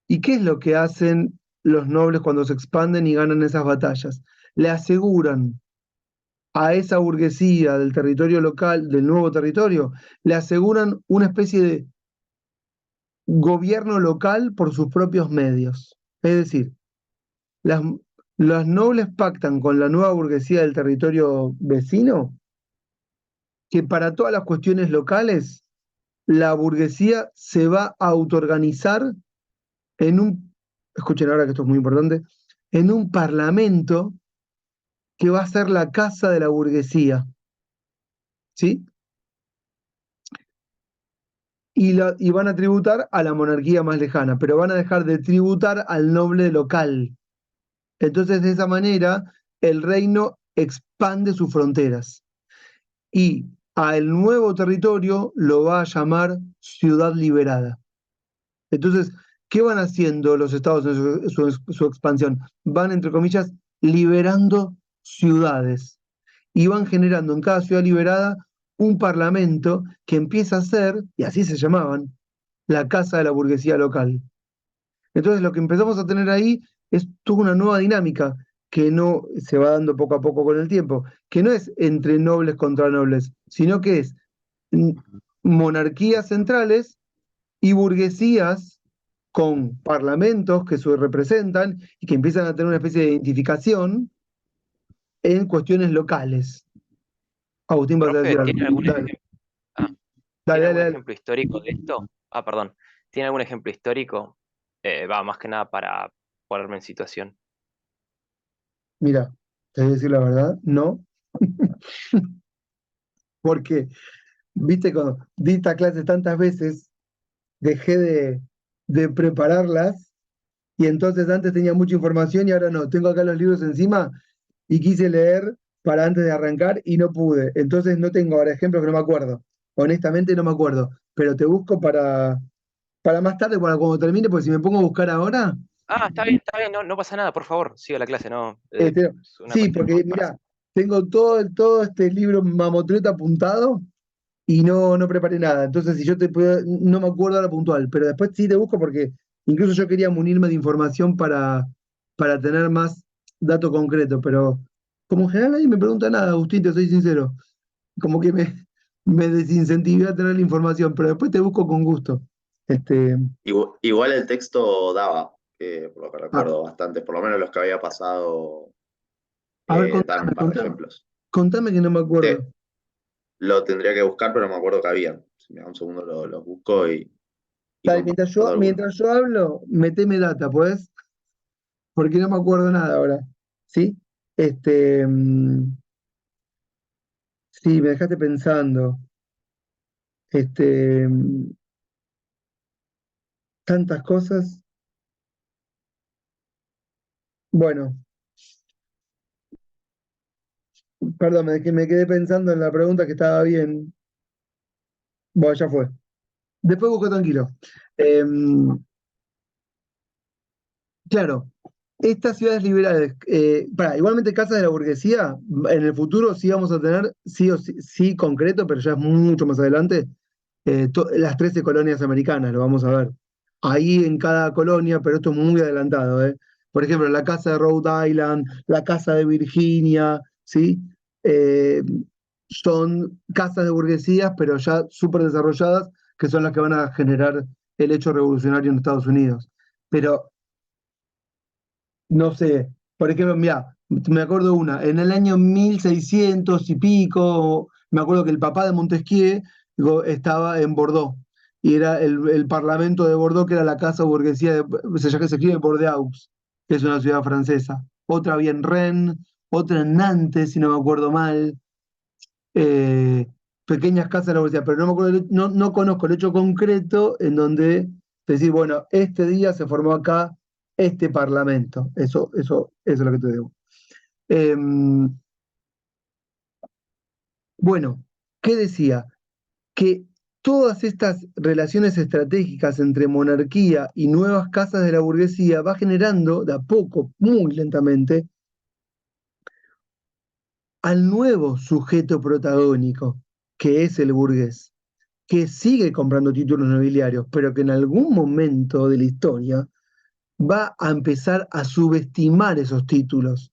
¿Y qué es lo que hacen los nobles cuando se expanden y ganan esas batallas? Le aseguran a esa burguesía del territorio local, del nuevo territorio, le aseguran una especie de gobierno local por sus propios medios. Es decir, las, los nobles pactan con la nueva burguesía del territorio vecino que para todas las cuestiones locales, la burguesía se va a autoorganizar en un, escuchen ahora que esto es muy importante, en un parlamento que va a ser la casa de la burguesía, ¿sí? Y van a tributar a la monarquía más lejana, pero van a dejar de tributar al noble local. Entonces, de esa manera, el reino expande sus fronteras y al nuevo territorio lo va a llamar ciudad liberada. Entonces, ¿qué van haciendo los estados en su expansión? Van, entre comillas, liberando ciudades y van generando en cada ciudad liberada un parlamento que empieza a ser, y así se llamaban, la casa de la burguesía local. Entonces lo que empezamos a tener ahí es toda una nueva dinámica que no se va dando poco a poco con el tiempo, que no es entre nobles contra nobles, sino que es mm, monarquías centrales y burguesías con parlamentos que se representan y que empiezan a tener una especie de identificación en cuestiones locales. Agustín, vas a
Profe,
decir algo.
¿tiene algún
Dale,
ejemplo? Ah,
dale,
¿tiene
dale,
algún
dale.
ejemplo histórico de esto? Ah, perdón. ¿Tiene algún ejemplo histórico? Va, más que nada para ponerme en situación.
Mira, te voy a decir la verdad, no, porque, viste, cuando di esta clase tantas veces, dejé de prepararlas y entonces antes tenía mucha información y ahora no. Tengo acá los libros encima y quise leer para antes de arrancar y no pude. Entonces no tengo ahora ejemplos que no me acuerdo. Honestamente no me acuerdo, pero te busco para más tarde, para cuando termine, porque si me pongo a buscar ahora,
Ah, está bien, no, no pasa nada, por favor, siga la clase, no.
este,
Es una
sí,
cuestión
porque
para
mira, tengo todo este libro mamotreto apuntado y no preparé nada. Entonces, si yo te puedo, no me acuerdo ahora puntual, pero después sí te busco porque incluso yo quería munirme de información para tener más dato concreto, pero como en general nadie me pregunta nada, Agustín, te soy sincero, como que me desincentivé a tener la información, pero después te busco con gusto. Este,
Igual el texto daba, por lo que
ah,
recuerdo bastante, por lo menos los que había pasado
a ver,
dan un par de ejemplos.
contame que no me acuerdo.
Lo tendría que buscar, pero me acuerdo que habían. Si me da un segundo los busco y
Dale,
comparto alguno.
mientras yo hablo, meteme data, pues, porque no me acuerdo nada ahora. ¿Sí? Este, sí, me dejaste pensando. Este, tantas cosas. Bueno, perdón, me quedé pensando en la pregunta que estaba bien. Bueno, ya fue. Después busco tranquilo. Claro, estas ciudades liberales, igualmente casas de la burguesía, en el futuro sí vamos a tener, sí o sí, sí concreto, pero ya es mucho más adelante, las 13 colonias americanas, lo vamos a ver. Ahí en cada colonia, pero esto es muy adelantado, ¿eh? Por ejemplo, la casa de Rhode Island, la casa de Virginia, ¿sí? Eh, Son casas de burguesías, pero ya súper desarrolladas, que son las que van a generar el hecho revolucionario en Estados Unidos. Pero no sé, por ejemplo, mira, me acuerdo una, en el año 1600 y pico, me acuerdo que el papá de Montesquieu estaba en Bordeaux, y era el Parlamento de Bordeaux, que era la casa burguesía, se escribe Bordeaux, que es una ciudad francesa. Otra había en Rennes, otra en Nantes, si no me acuerdo mal, eh, pequeñas casas de la burguesía, pero no me acuerdo, no conozco el hecho concreto en donde decir, bueno, este día se formó acá este parlamento. Eso es lo que te digo. Bueno, ¿qué decía? Que todas estas relaciones estratégicas entre monarquía y nuevas casas de la burguesía va generando de a poco, muy lentamente, al nuevo sujeto protagónico, que es el burgués, que sigue comprando títulos nobiliarios, pero que en algún momento de la historia va a empezar a subestimar esos títulos.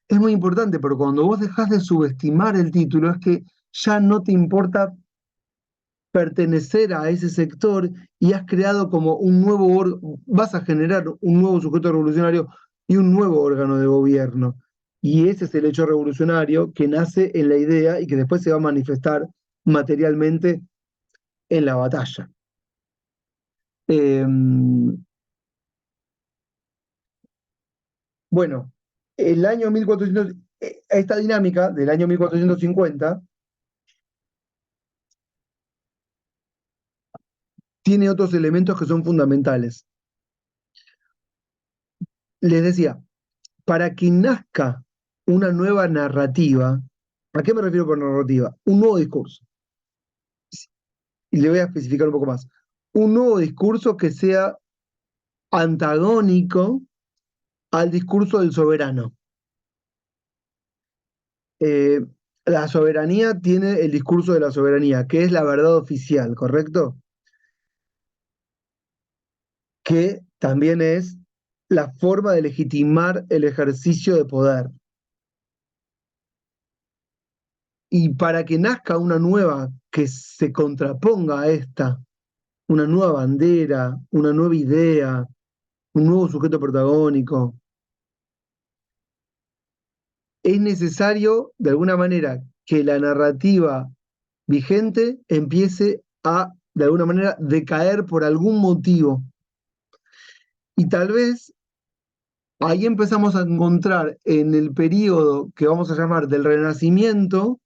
Es muy importante, pero cuando vos dejás de subestimar el título es que ya no te importa pertenecer a ese sector y has creado como un vas a generar un nuevo sujeto revolucionario y un nuevo órgano de gobierno. Y ese es el hecho revolucionario que nace en la idea y que después se va a manifestar materialmente en la batalla. Eh, bueno, el año 1400, esta dinámica del año 1450 tiene otros elementos que son fundamentales. Les decía, para que nazca una nueva narrativa, ¿a qué me refiero con narrativa? Un nuevo discurso. Y le voy a especificar un poco más. Un nuevo discurso que sea antagónico al discurso del soberano. Eh, la soberanía tiene el discurso de la soberanía, que es la verdad oficial, ¿correcto? Que también es la forma de legitimar el ejercicio de poder. Y para que nazca una nueva que se contraponga a esta, una nueva bandera, una nueva idea, un nuevo sujeto protagónico, es necesario, de alguna manera, que la narrativa vigente empiece a, de alguna manera, decaer por algún motivo. Y tal vez ahí empezamos a encontrar en el periodo que vamos a llamar del Renacimiento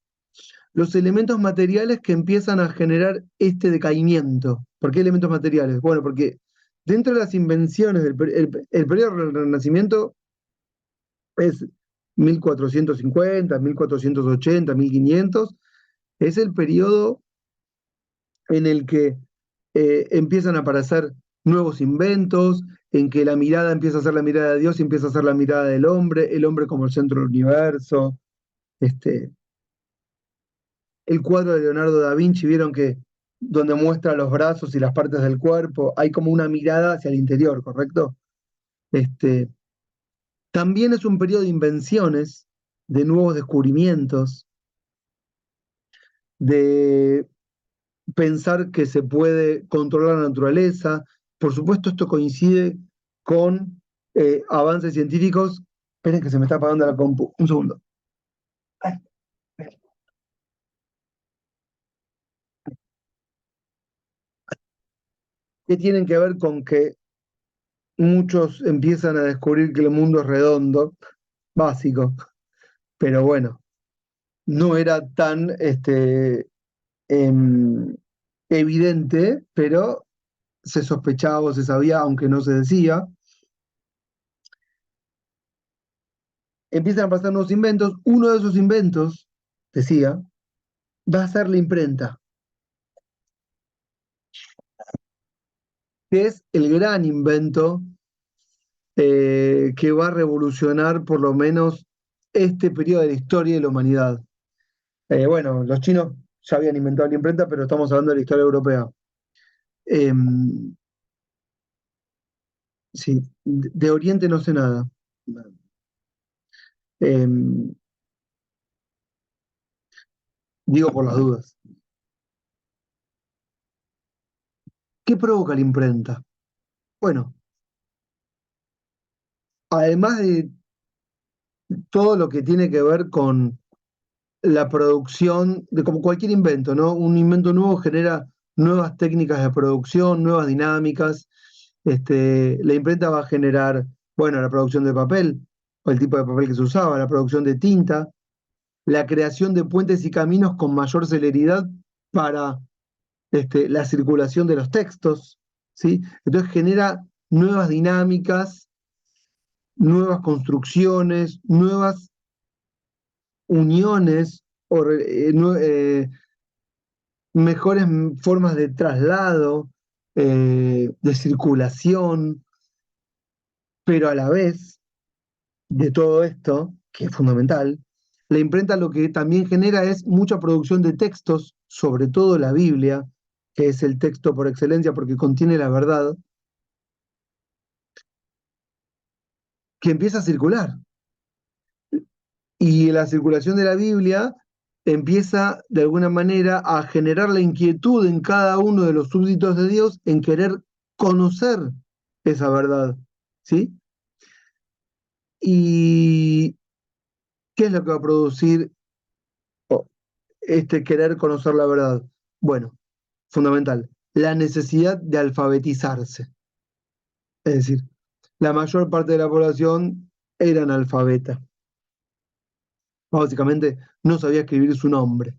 los elementos materiales que empiezan a generar este decaimiento. ¿Por qué elementos materiales? Bueno, porque dentro de las invenciones el periodo del Renacimiento es 1450, 1480, 1500, es el periodo en el que empiezan a aparecer nuevos inventos, en que la mirada empieza a ser la mirada de Dios y empieza a ser la mirada del hombre, el hombre como el centro del universo. Este, el cuadro de Leonardo da Vinci, vieron que donde muestra los brazos y las partes del cuerpo, hay como una mirada hacia el interior, ¿correcto? Este, también es un periodo de invenciones, de nuevos descubrimientos, de pensar que se puede controlar la naturaleza. Por supuesto, esto coincide con avances científicos. Esperen que se me está apagando la compu. Un segundo. Que tienen que ver con que muchos empiezan a descubrir que el mundo es redondo, básico, pero bueno, no era tan em, evidente, pero se sospechaba o se sabía, aunque no se decía. Empiezan a pasar nuevos inventos. Uno de esos inventos, decía, va a ser la imprenta, que es el gran invento que va a revolucionar por lo menos este periodo de la historia de la humanidad. Bueno, los chinos ya habían inventado la imprenta, pero estamos hablando de la historia europea. Eh, sí, de Oriente no sé nada. Eh, digo por las dudas. ¿Qué provoca la imprenta? Bueno, además de todo lo que tiene que ver con la producción, de como cualquier invento, ¿no? Un invento nuevo genera nuevas técnicas de producción, nuevas dinámicas. La imprenta va a generar, bueno, la producción de papel, o el tipo de papel que se usaba, la producción de tinta, la creación de puentes y caminos con mayor celeridad para la circulación de los textos, ¿sí? Entonces genera nuevas dinámicas, nuevas construcciones, nuevas uniones, mejores formas de traslado, de circulación, pero a la vez de todo esto, que es fundamental, la imprenta lo que también genera es mucha producción de textos, sobre todo la Biblia, que es el texto por excelencia porque contiene la verdad, que empieza a circular. Y la circulación de la Biblia empieza de alguna manera a generar la inquietud en cada uno de los súbditos de Dios en querer conocer esa verdad, ¿sí? ¿Y qué es lo que va a producir este querer conocer la verdad? Bueno, fundamental, la necesidad de alfabetizarse. Es decir, la mayor parte de la población era analfabeta. Básicamente no sabía escribir su nombre.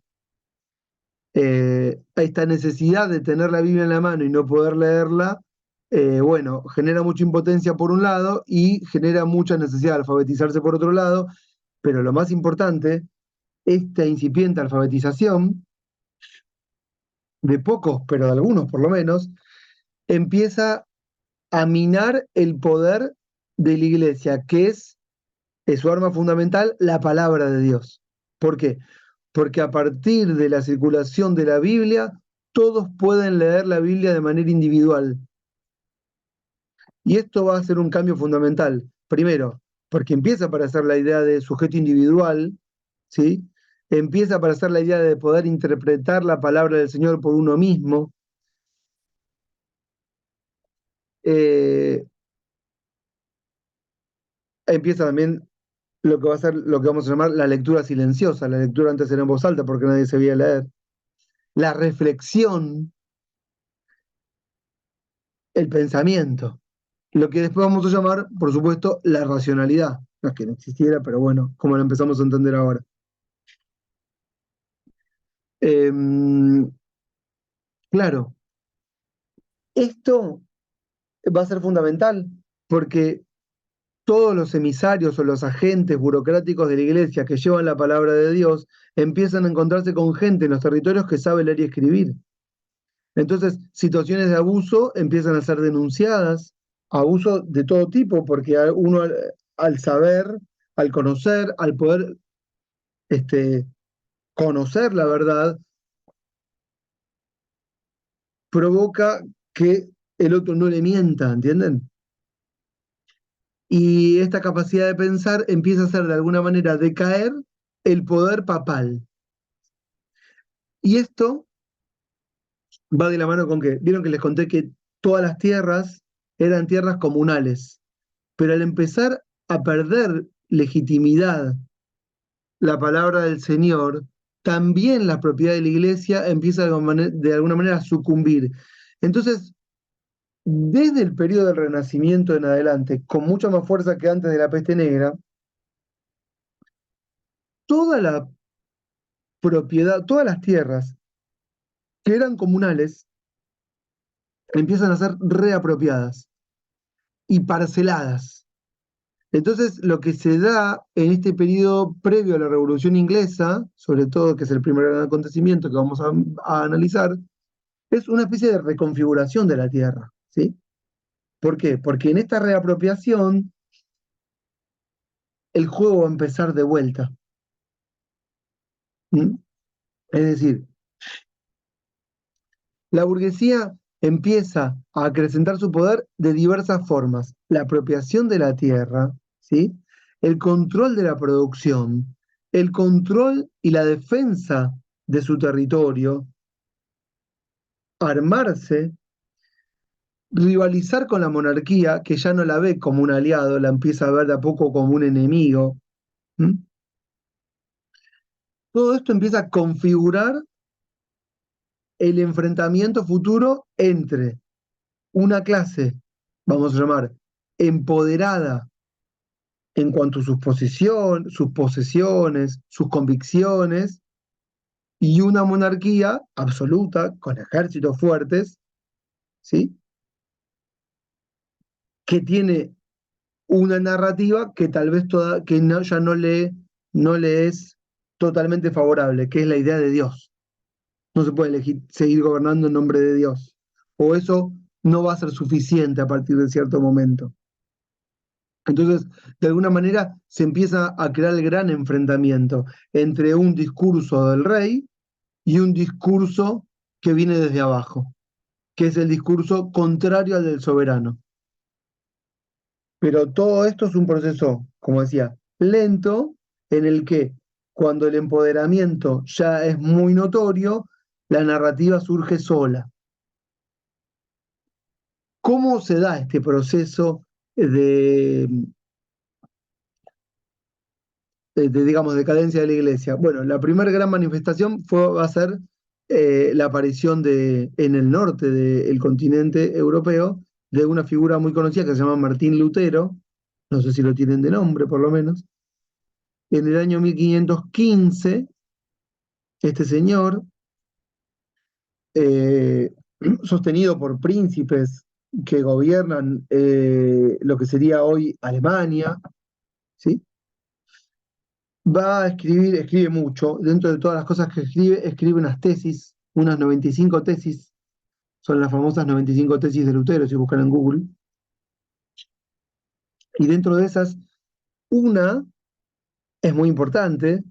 Esta necesidad de tener la Biblia en la mano y no poder leerla, bueno, genera mucha impotencia por un lado y genera mucha necesidad de alfabetizarse por otro lado, pero lo más importante, esta incipiente alfabetización, de pocos, pero de algunos por lo menos, empieza a minar el poder de la iglesia, que es su arma fundamental, la palabra de Dios. ¿Por qué? Porque a partir de la circulación de la Biblia, todos pueden leer la Biblia de manera individual. Y esto va a ser un cambio fundamental. Primero, porque empieza a aparecer la idea de sujeto individual, ¿sí? Empieza a aparecer la idea de poder interpretar la palabra del Señor por uno mismo. Eh, empieza también lo que va a ser lo que vamos a llamar la lectura silenciosa. La lectura antes era en voz alta porque nadie sabía leer. La reflexión, el pensamiento. Lo que después vamos a llamar, por supuesto, la racionalidad. No es que no existiera, pero bueno, como lo empezamos a entender ahora. Claro, esto va a ser fundamental porque todos los emisarios o los agentes burocráticos de la iglesia que llevan la palabra de Dios empiezan a encontrarse con gente en los territorios que sabe leer y escribir. Entonces, situaciones de abuso empiezan a ser denunciadas, abuso de todo tipo, porque uno al saber, al conocer, al poder conocer la verdad, provoca que el otro no le mienta, ¿entienden? Y esta capacidad de pensar empieza a hacer de alguna manera decaer el poder papal. Y esto va de la mano con que, vieron que les conté que todas las tierras eran tierras comunales, pero al empezar a perder legitimidad la palabra del Señor, también la propiedad de la iglesia empieza de alguna manera a sucumbir. Entonces, desde el periodo del Renacimiento en adelante, con mucha más fuerza que antes de la peste negra, toda la propiedad, todas las tierras que eran comunales empiezan a ser reapropiadas y parceladas. Entonces, lo que se da en este periodo previo a la Revolución Inglesa, sobre todo, que es el primer gran acontecimiento que vamos a analizar, es una especie de reconfiguración de la tierra, ¿sí? ¿Por qué? Porque en esta reapropiación el juego va a empezar de vuelta. ¿Mm? Es decir, la burguesía empieza a acrecentar su poder de diversas formas. La apropiación de la tierra, ¿sí? El control de la producción, el control y la defensa de su territorio, armarse, rivalizar con la monarquía, que ya no la ve como un aliado, la empieza a ver de a poco como un enemigo. ¿Mm? Todo esto empieza a configurar el enfrentamiento futuro entre una clase, vamos a llamar, empoderada en cuanto a sus posesiones, sus convicciones, y una monarquía absoluta, con ejércitos fuertes, ¿sí? Que tiene una narrativa que tal vez que no, ya no le es totalmente favorable, que es la idea de Dios. No se puede seguir gobernando en nombre de Dios. O eso no va a ser suficiente a partir de cierto momento. Entonces, de alguna manera, se empieza a crear el gran enfrentamiento entre un discurso del rey y un discurso que viene desde abajo, que es el discurso contrario al del soberano. Pero todo esto es un proceso, como decía, lento, en el que cuando el empoderamiento ya es muy notorio, la narrativa surge sola. ¿Cómo se da este proceso digamos, decadencia de la iglesia? Bueno, la primera gran manifestación va a ser la aparición en el norte del continente europeo de una figura muy conocida que se llama Martín Lutero, no sé si lo tienen de nombre por lo menos. En el año 1515, este señor, eh, sostenido por príncipes que gobiernan lo que sería hoy Alemania, ¿sí? Va a escribe mucho, dentro de todas las cosas que escribe unas tesis, unas 95 tesis, son las famosas 95 tesis de Lutero, si buscan en Google, y dentro de esas, una es muy importante,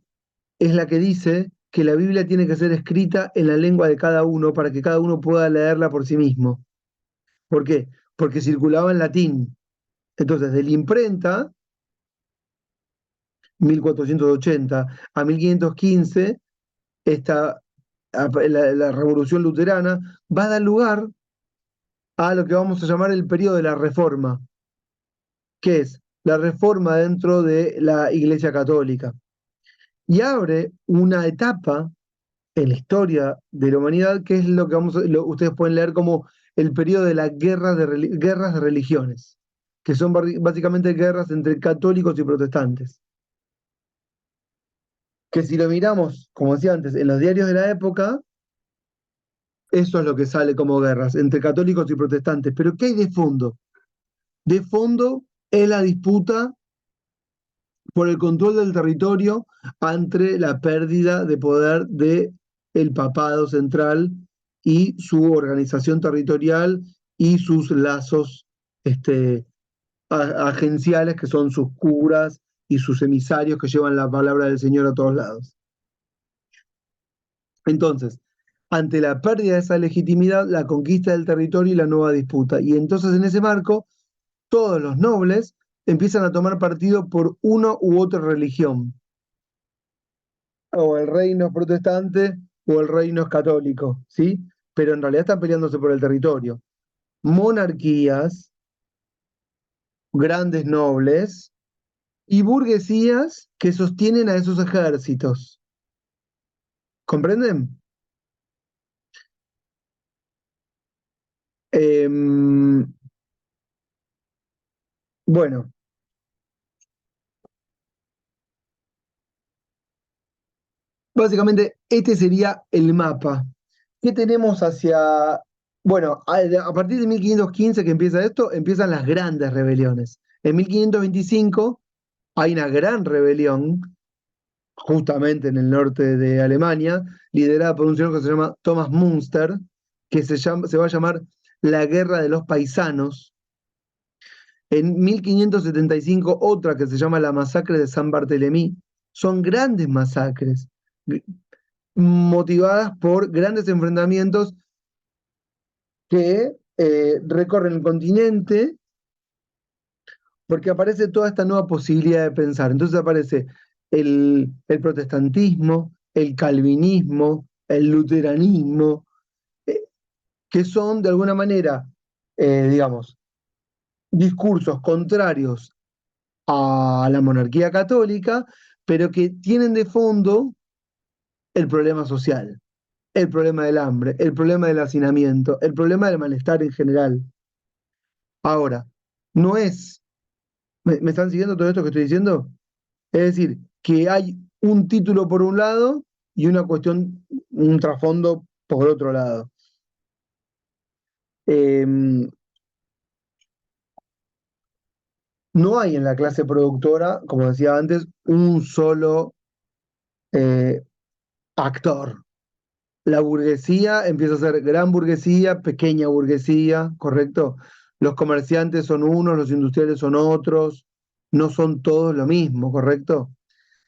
es la que dice que la Biblia tiene que ser escrita en la lengua de cada uno para que cada uno pueda leerla por sí mismo. ¿Por qué? Porque circulaba en latín. Entonces, de la imprenta, 1480 a 1515, la revolución luterana va a dar lugar a lo que vamos a llamar el periodo de la Reforma, que es la reforma dentro de la Iglesia Católica. Y abre una etapa en la historia de la humanidad que es lo que ustedes pueden leer como el periodo de las guerras de religiones, que son básicamente guerras entre católicos y protestantes. Que si lo miramos, como decía antes, en los diarios de la época, eso es lo que sale como guerras entre católicos y protestantes. Pero ¿qué hay de fondo? De fondo es la disputa por el control del territorio ante la pérdida de poder del papado central y su organización territorial y sus lazos agenciales, que son sus curas y sus emisarios que llevan la palabra del Señor a todos lados. Entonces, ante la pérdida de esa legitimidad, la conquista del territorio y la nueva disputa. Y entonces en ese marco, todos los nobles empiezan a tomar partido por una u otra religión. O el reino es protestante o el reino es católico, ¿sí? Pero en realidad están peleándose por el territorio. Monarquías, grandes nobles y burguesías que sostienen a esos ejércitos. ¿Comprenden? Bueno, básicamente este sería el mapa. ¿Qué tenemos hacia... Bueno, a partir de 1515 que empieza esto, empiezan las grandes rebeliones. En 1525 hay una gran rebelión, justamente en el norte de Alemania, liderada por un señor que se llama Thomas Münster, que se va a llamar la Guerra de los Paisanos, En 1575 otra que se llama la masacre de San Bartolomé. Son grandes masacres, motivadas por grandes enfrentamientos que recorren el continente, porque aparece toda esta nueva posibilidad de pensar. Entonces aparece el protestantismo, el calvinismo, el luteranismo, eh, que son de alguna manera, digamos, discursos contrarios a la monarquía católica, pero que tienen de fondo el problema social, el problema del hambre, el problema del hacinamiento, el problema del malestar en general. Ahora, no es, ¿me están siguiendo todo esto que estoy diciendo? Es decir, que hay un título por un lado y una cuestión, un trasfondo por otro lado. No hay en la clase productora, como decía antes, un solo eh, actor. La burguesía empieza a ser gran burguesía, pequeña burguesía, ¿correcto? Los comerciantes son unos, los industriales son otros, no son todos lo mismo, ¿correcto?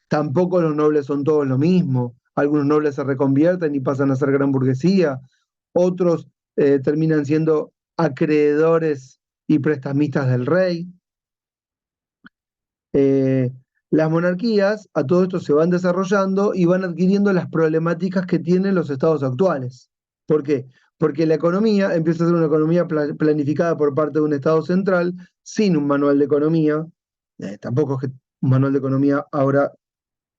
Tampoco los nobles son todos lo mismo. Algunos nobles se reconvierten y pasan a ser gran burguesía, otros terminan siendo acreedores y prestamistas del rey. Eh, las monarquías a todo esto se van desarrollando y van adquiriendo las problemáticas que tienen los estados actuales. ¿Por qué? Porque la economía empieza a ser una economía planificada por parte de un estado central sin un manual de economía. Tampoco es que un manual de economía ahora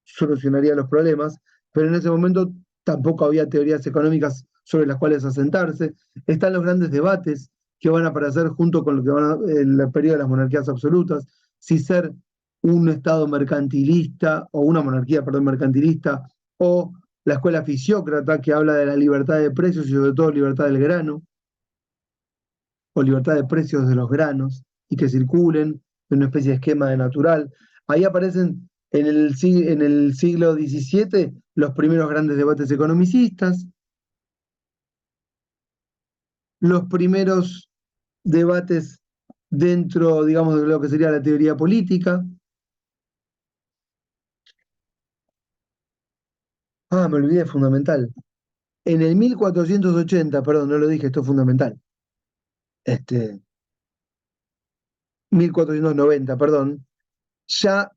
solucionaría los problemas, pero en ese momento tampoco había teorías económicas sobre las cuales asentarse. Están los grandes debates que van a aparecer junto con lo que en el periodo de las monarquías absolutas, si ser un Estado mercantilista o una monarquía, perdón, mercantilista, o la escuela fisiócrata que habla de la libertad de precios y sobre todo libertad del grano, o libertad de precios de los granos, y que circulen en una especie de esquema de natural. Ahí aparecen en el siglo XVII los primeros grandes debates economicistas, los primeros debates dentro, digamos, de lo que sería la teoría política. Ah, me olvidé, fundamental. En el 1480, perdón, no lo dije, esto es fundamental. 1490, perdón, ya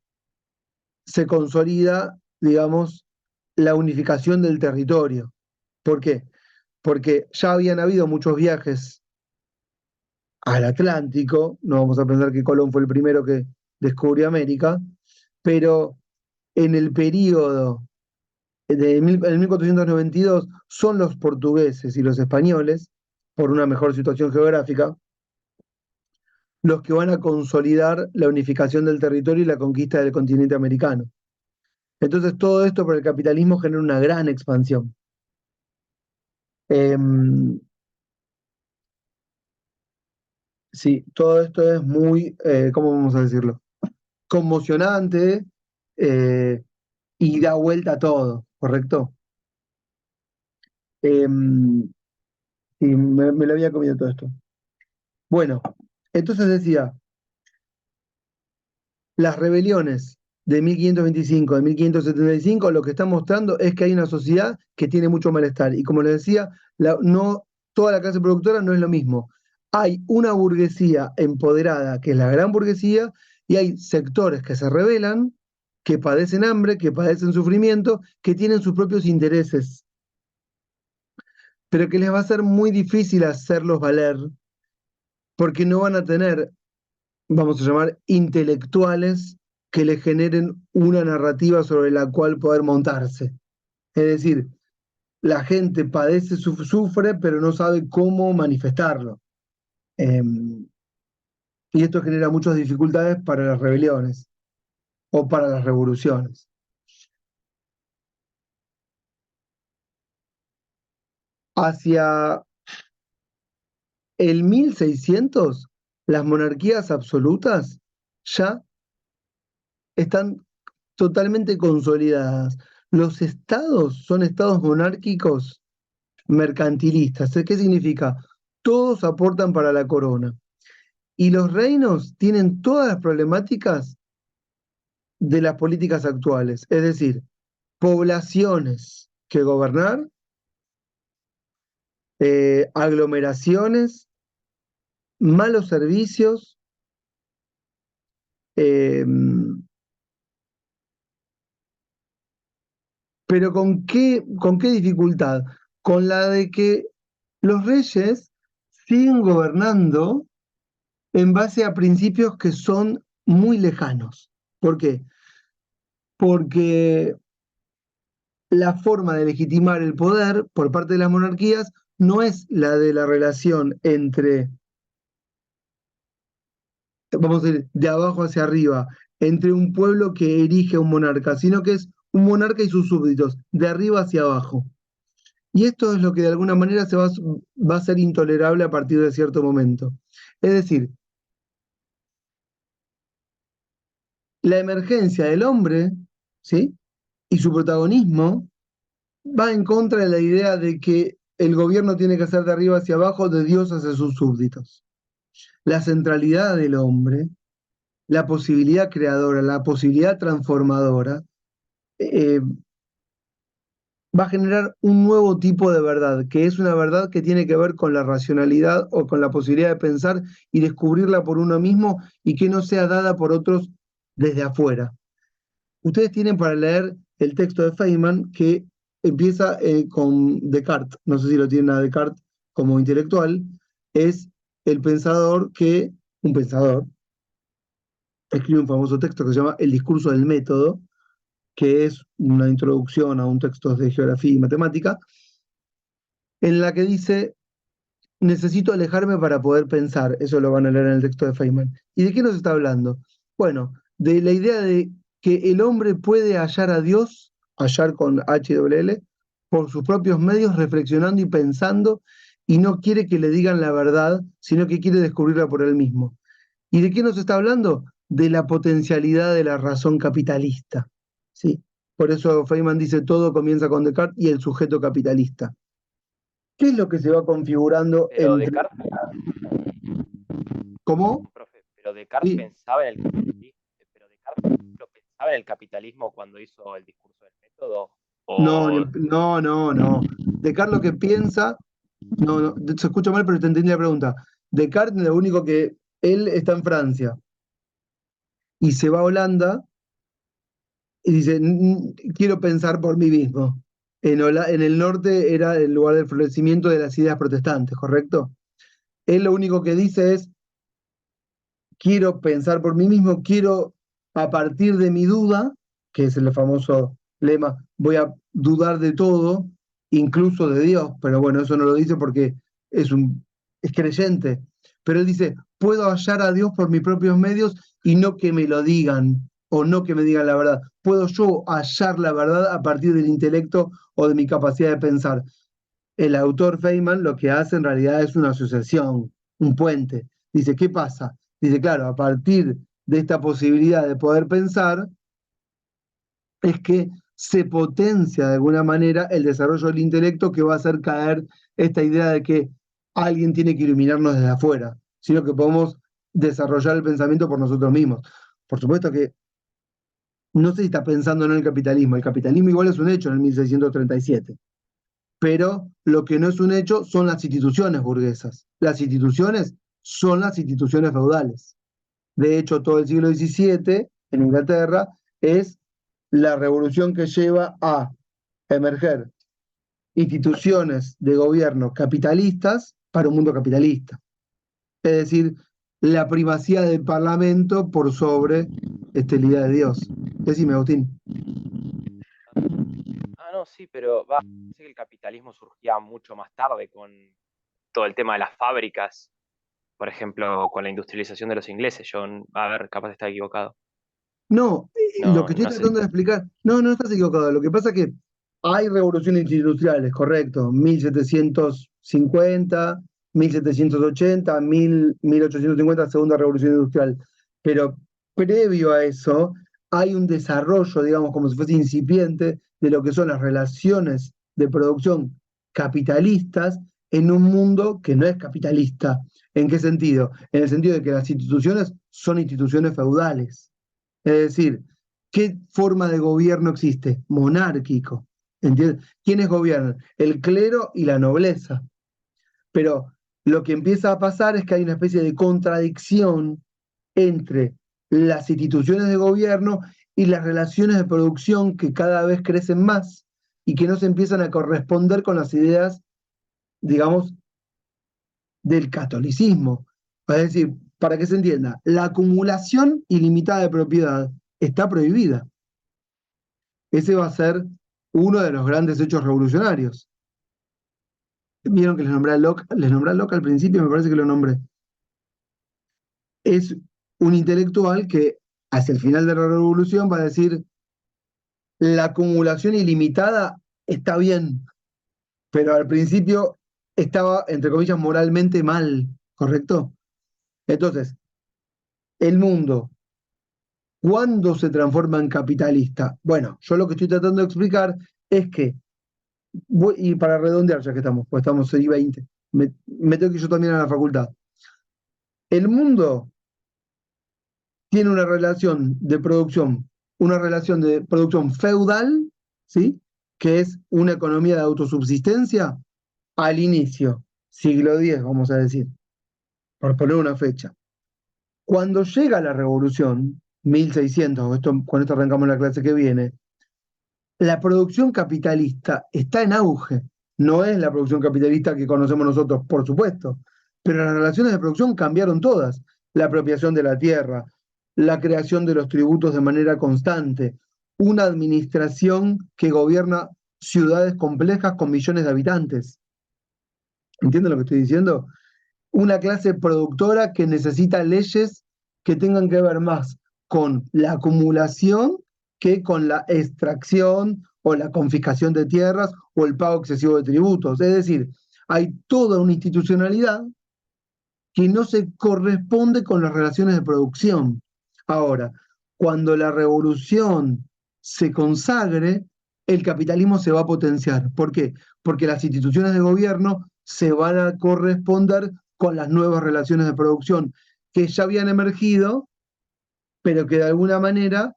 se consolida, digamos, la unificación del territorio. ¿Por qué? Porque ya habían habido muchos viajes al Atlántico, no vamos a pensar que Colón fue el primero que descubrió América, pero en el periodo en 1492 son los portugueses y los españoles, por una mejor situación geográfica, los que van a consolidar la unificación del territorio y la conquista del continente americano. Entonces todo esto por el capitalismo genera una gran expansión. Sí, todo esto es muy, ¿cómo vamos a decirlo? Conmocionante eh, y da vuelta a todo, ¿correcto? Y me lo había comido todo esto. Bueno, entonces decía, las rebeliones de 1525, de 1575, lo que están mostrando es que hay una sociedad que tiene mucho malestar. Y como les decía, no, toda la clase productora no es lo mismo. Hay una burguesía empoderada, que es la gran burguesía, y hay sectores que se rebelan, que padecen hambre, que padecen sufrimiento, que tienen sus propios intereses, pero que les va a ser muy difícil hacerlos valer, porque no van a tener, vamos a llamar, intelectuales que le generen una narrativa sobre la cual poder montarse. Es decir, la gente padece, sufre, pero no sabe cómo manifestarlo. Y esto genera muchas dificultades para las rebeliones o para las revoluciones. Hacia el 1600, las monarquías absolutas ya están totalmente consolidadas. Los estados son estados monárquicos mercantilistas. ¿Qué significa? Todos aportan para la corona. Y los reinos tienen todas las problemáticas de las políticas actuales, es decir, poblaciones que gobernar, aglomeraciones, malos servicios, eh, pero con qué dificultad? Con la de que los reyes siguen gobernando en base a principios que son muy lejanos. ¿Por qué? Porque la forma de legitimar el poder por parte de las monarquías no es la de la relación entre, vamos a decir, de abajo hacia arriba, entre un pueblo que erige a un monarca, sino que es un monarca y sus súbditos, de arriba hacia abajo. Y esto es lo que de alguna manera va a ser intolerable a partir de cierto momento. Es decir, la emergencia del hombre, ¿sí? Y su protagonismo va en contra de la idea de que el gobierno tiene que ser de arriba hacia abajo, de Dios hacia sus súbditos. La centralidad del hombre, la posibilidad creadora, la posibilidad transformadora, eh, va a generar un nuevo tipo de verdad, que es una verdad que tiene que ver con la racionalidad o con la posibilidad de pensar y descubrirla por uno mismo y que no sea dada por otros desde afuera. Ustedes tienen para leer el texto de Feynman que empieza con Descartes, no sé si lo tienen a Descartes como intelectual, es el pensador un pensador, escribe un famoso texto que se llama El discurso del método, que es una introducción a un texto de geografía y matemática, en la que dice, necesito alejarme para poder pensar, eso lo van a leer en el texto de Feynman. ¿Y de qué nos está hablando? Bueno, de la idea de que el hombre puede hallar a Dios, hallar con HWL, por sus propios medios, reflexionando y pensando, y no quiere que le digan la verdad, sino que quiere descubrirla por él mismo. ¿Y de qué nos está hablando? De la potencialidad de la razón capitalista. ¿Sí? Por eso Feynman dice todo comienza con Descartes y el sujeto capitalista. ¿Qué es lo que se va configurando
Pero
entre...
Descartes,
¿Cómo?
profe, pero Descartes
Sí.
pensaba en el capitalismo, pero Descartes lo pensaba en el capitalismo cuando hizo el discurso del método,
No,
o
no. Descartes lo que piensa, no, se escucha mal, pero te entendí la pregunta. Descartes lo único que él está en Francia y se va a Holanda y dice, quiero pensar por mí mismo. En el norte era el lugar del florecimiento de las ideas protestantes, ¿correcto? Él lo único que dice es, quiero pensar por mí mismo, quiero a partir de mi duda, que es el famoso lema, voy a dudar de todo, incluso de Dios, pero bueno, eso no lo dice porque es creyente. Pero él dice, puedo hallar a Dios por mis propios medios y no que me lo digan o no que me digan la verdad. Puedo yo hallar la verdad a partir del intelecto o de mi capacidad de pensar. El autor Feynman lo que hace en realidad es una asociación, un puente. Dice, ¿qué pasa? Dice, claro, a partir de esta posibilidad de poder pensar, es que se potencia de alguna manera el desarrollo del intelecto que va a hacer caer esta idea de que alguien tiene que iluminarnos desde afuera, sino que podemos desarrollar el pensamiento por nosotros mismos. Por supuesto que no sé si está pensando en el capitalismo igual es un hecho en el 1637. Pero lo que no es un hecho son las instituciones burguesas. Las instituciones son las instituciones feudales. De hecho, todo el siglo XVII en Inglaterra es la revolución que lleva a emerger instituciones de gobierno capitalistas para un mundo capitalista. Es decir, la primacía del Parlamento por sobre la idea de Dios. Decime, Agustín.
no, sí, pero va, parece que el capitalismo surgía mucho más tarde con todo el tema de las fábricas, por ejemplo, con la industrialización de los ingleses. Yo, a ver, capaz está equivocado.
No, lo
No,
que estoy
no sé.
tratando de explicar, no estás equivocado. Lo que pasa es que hay revoluciones industriales, correcto, 1750, 1780, 1850, segunda revolución industrial. Pero previo a eso hay un desarrollo, digamos, como si fuese incipiente, de lo que son las relaciones de producción capitalistas en un mundo que no es capitalista, ¿En qué sentido? En el sentido de que las instituciones son instituciones feudales. Es decir, ¿qué forma de gobierno existe? Monárquico. ¿Entiendes? ¿Quiénes gobiernan? El clero y la nobleza. Pero lo que empieza a pasar es que hay una especie de contradicción entre las instituciones de gobierno y las relaciones de producción que cada vez crecen más y que no se empiezan a corresponder con las ideas, digamos, del catolicismo. Es decir, para que se entienda, la acumulación ilimitada de propiedad está prohibida. Ese va a ser uno de los grandes hechos revolucionarios. Vieron que les nombré a Locke al principio, me parece que lo nombré. Es un intelectual que hacia el final de la revolución va a decir, la acumulación ilimitada está bien, pero al principio estaba, entre comillas, moralmente mal, ¿correcto? Entonces, el mundo, ¿cuándo se transforma en capitalista? Bueno, yo lo que estoy tratando de explicar es que, y para redondear ya que estamos, pues estamos en I-20, me tengo que ir yo también a la facultad. El mundo tiene una relación de producción feudal, ¿sí? Que es una economía de autosubsistencia al inicio, siglo X, vamos a decir, por poner una fecha. Cuando llega la revolución, 1600, con esto arrancamos la clase que viene, la producción capitalista está en auge. No es la producción capitalista que conocemos nosotros, por supuesto, pero las relaciones de producción cambiaron todas. La apropiación de la tierra, la creación de los tributos de manera constante, una administración que gobierna ciudades complejas con millones de habitantes. ¿Entienden lo que estoy diciendo? Una clase productora que necesita leyes que tengan que ver más con la acumulación que con la extracción o la confiscación de tierras o el pago excesivo de tributos. Es decir, hay toda una institucionalidad que no se corresponde con las relaciones de producción. Ahora, cuando la revolución se consagre, el capitalismo se va a potenciar. ¿Por qué? Porque las instituciones de gobierno se van a corresponder con las nuevas relaciones de producción que ya habían emergido, pero que de alguna manera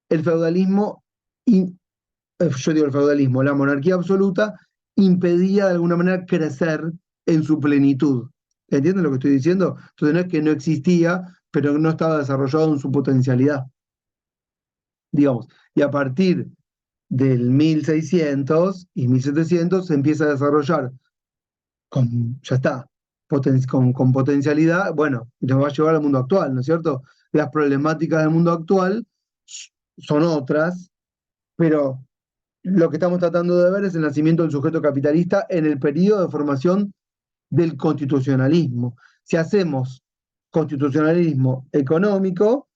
el feudalismo, yo digo el feudalismo, la monarquía absoluta, impedía de alguna manera crecer en su plenitud. ¿Entienden lo que estoy diciendo? Entonces no es que no existía, pero no estaba desarrollado en su potencialidad, digamos. Y a partir del 1600 y 1700 se empieza a desarrollar ya está, con potencialidad, bueno, y nos va a llevar al mundo actual, ¿no es cierto? Las problemáticas del mundo actual son otras, pero lo que estamos tratando de ver es el nacimiento del sujeto capitalista en el periodo de formación del constitucionalismo. Si hacemos constitucionalismo económico,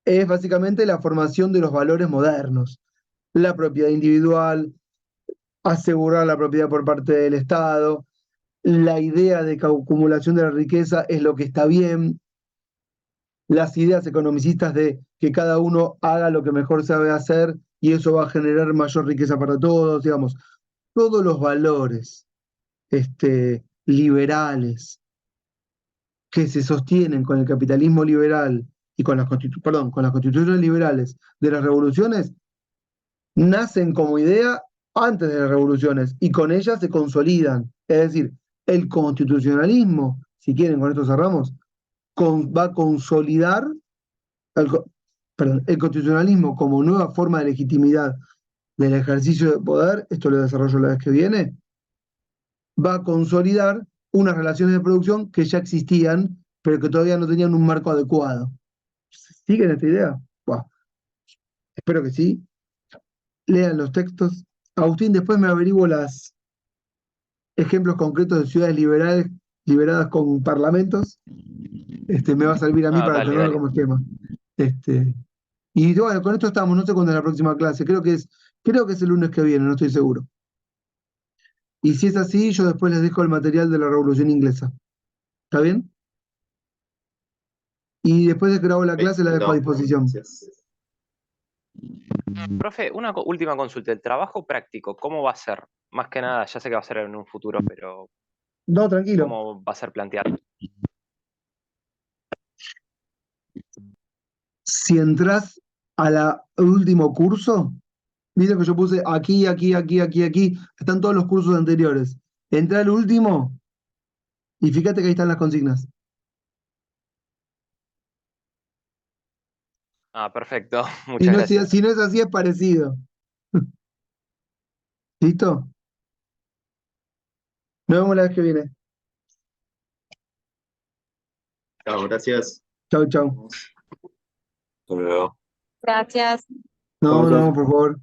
es básicamente la formación de los valores modernos, la propiedad individual, asegurar la propiedad por parte del Estado, la idea de que acumulación de la riqueza es lo que está bien, las ideas economicistas de que cada uno haga lo que mejor sabe hacer y eso va a generar mayor riqueza para todos, digamos, todos los valores liberales que se sostienen con el capitalismo liberal y con con las constituciones liberales de las revoluciones, nacen como idea antes de las revoluciones y con ellas se consolidan. Es decir, el constitucionalismo, si quieren, con esto cerramos, va a consolidar, el, perdón, el constitucionalismo como nueva forma de legitimidad del ejercicio de poder, esto lo desarrollo la vez que viene, va a consolidar unas relaciones de producción que ya existían, pero que todavía no tenían un marco adecuado. ¿Siguen esta idea? Buah, espero que sí. Lean los textos. Agustín, después me averiguo los ejemplos concretos de ciudades liberadas con parlamentos. Me va a servir a mí para
Dale,
tenerlo
dale.
como esquema. Y bueno, con esto estamos, no sé cuándo es la próxima clase, creo que es el lunes que viene, no estoy seguro. Y si es así, yo después les dejo el material de la Revolución Inglesa. ¿Está bien? Y después de que grabo la clase la dejo a
No,
disposición.
gracias.
Profe, una última consulta. ¿El trabajo práctico cómo va a ser? Más que nada, ya sé que va a ser en un futuro, pero
No, tranquilo.
¿cómo va a ser planteado?
si entras al último curso, viste que yo puse aquí, aquí, aquí, aquí, aquí, están todos los cursos anteriores. Entra al último y fíjate que ahí están las consignas.
Ah, perfecto.
Si
Muchas
no,
gracias.
si no es así, es parecido. ¿Listo? Nos vemos la vez que viene.
Chao, gracias.
Chau, chau.
Hasta luego.
Gracias.
No,
Chao, chao.
no, por favor.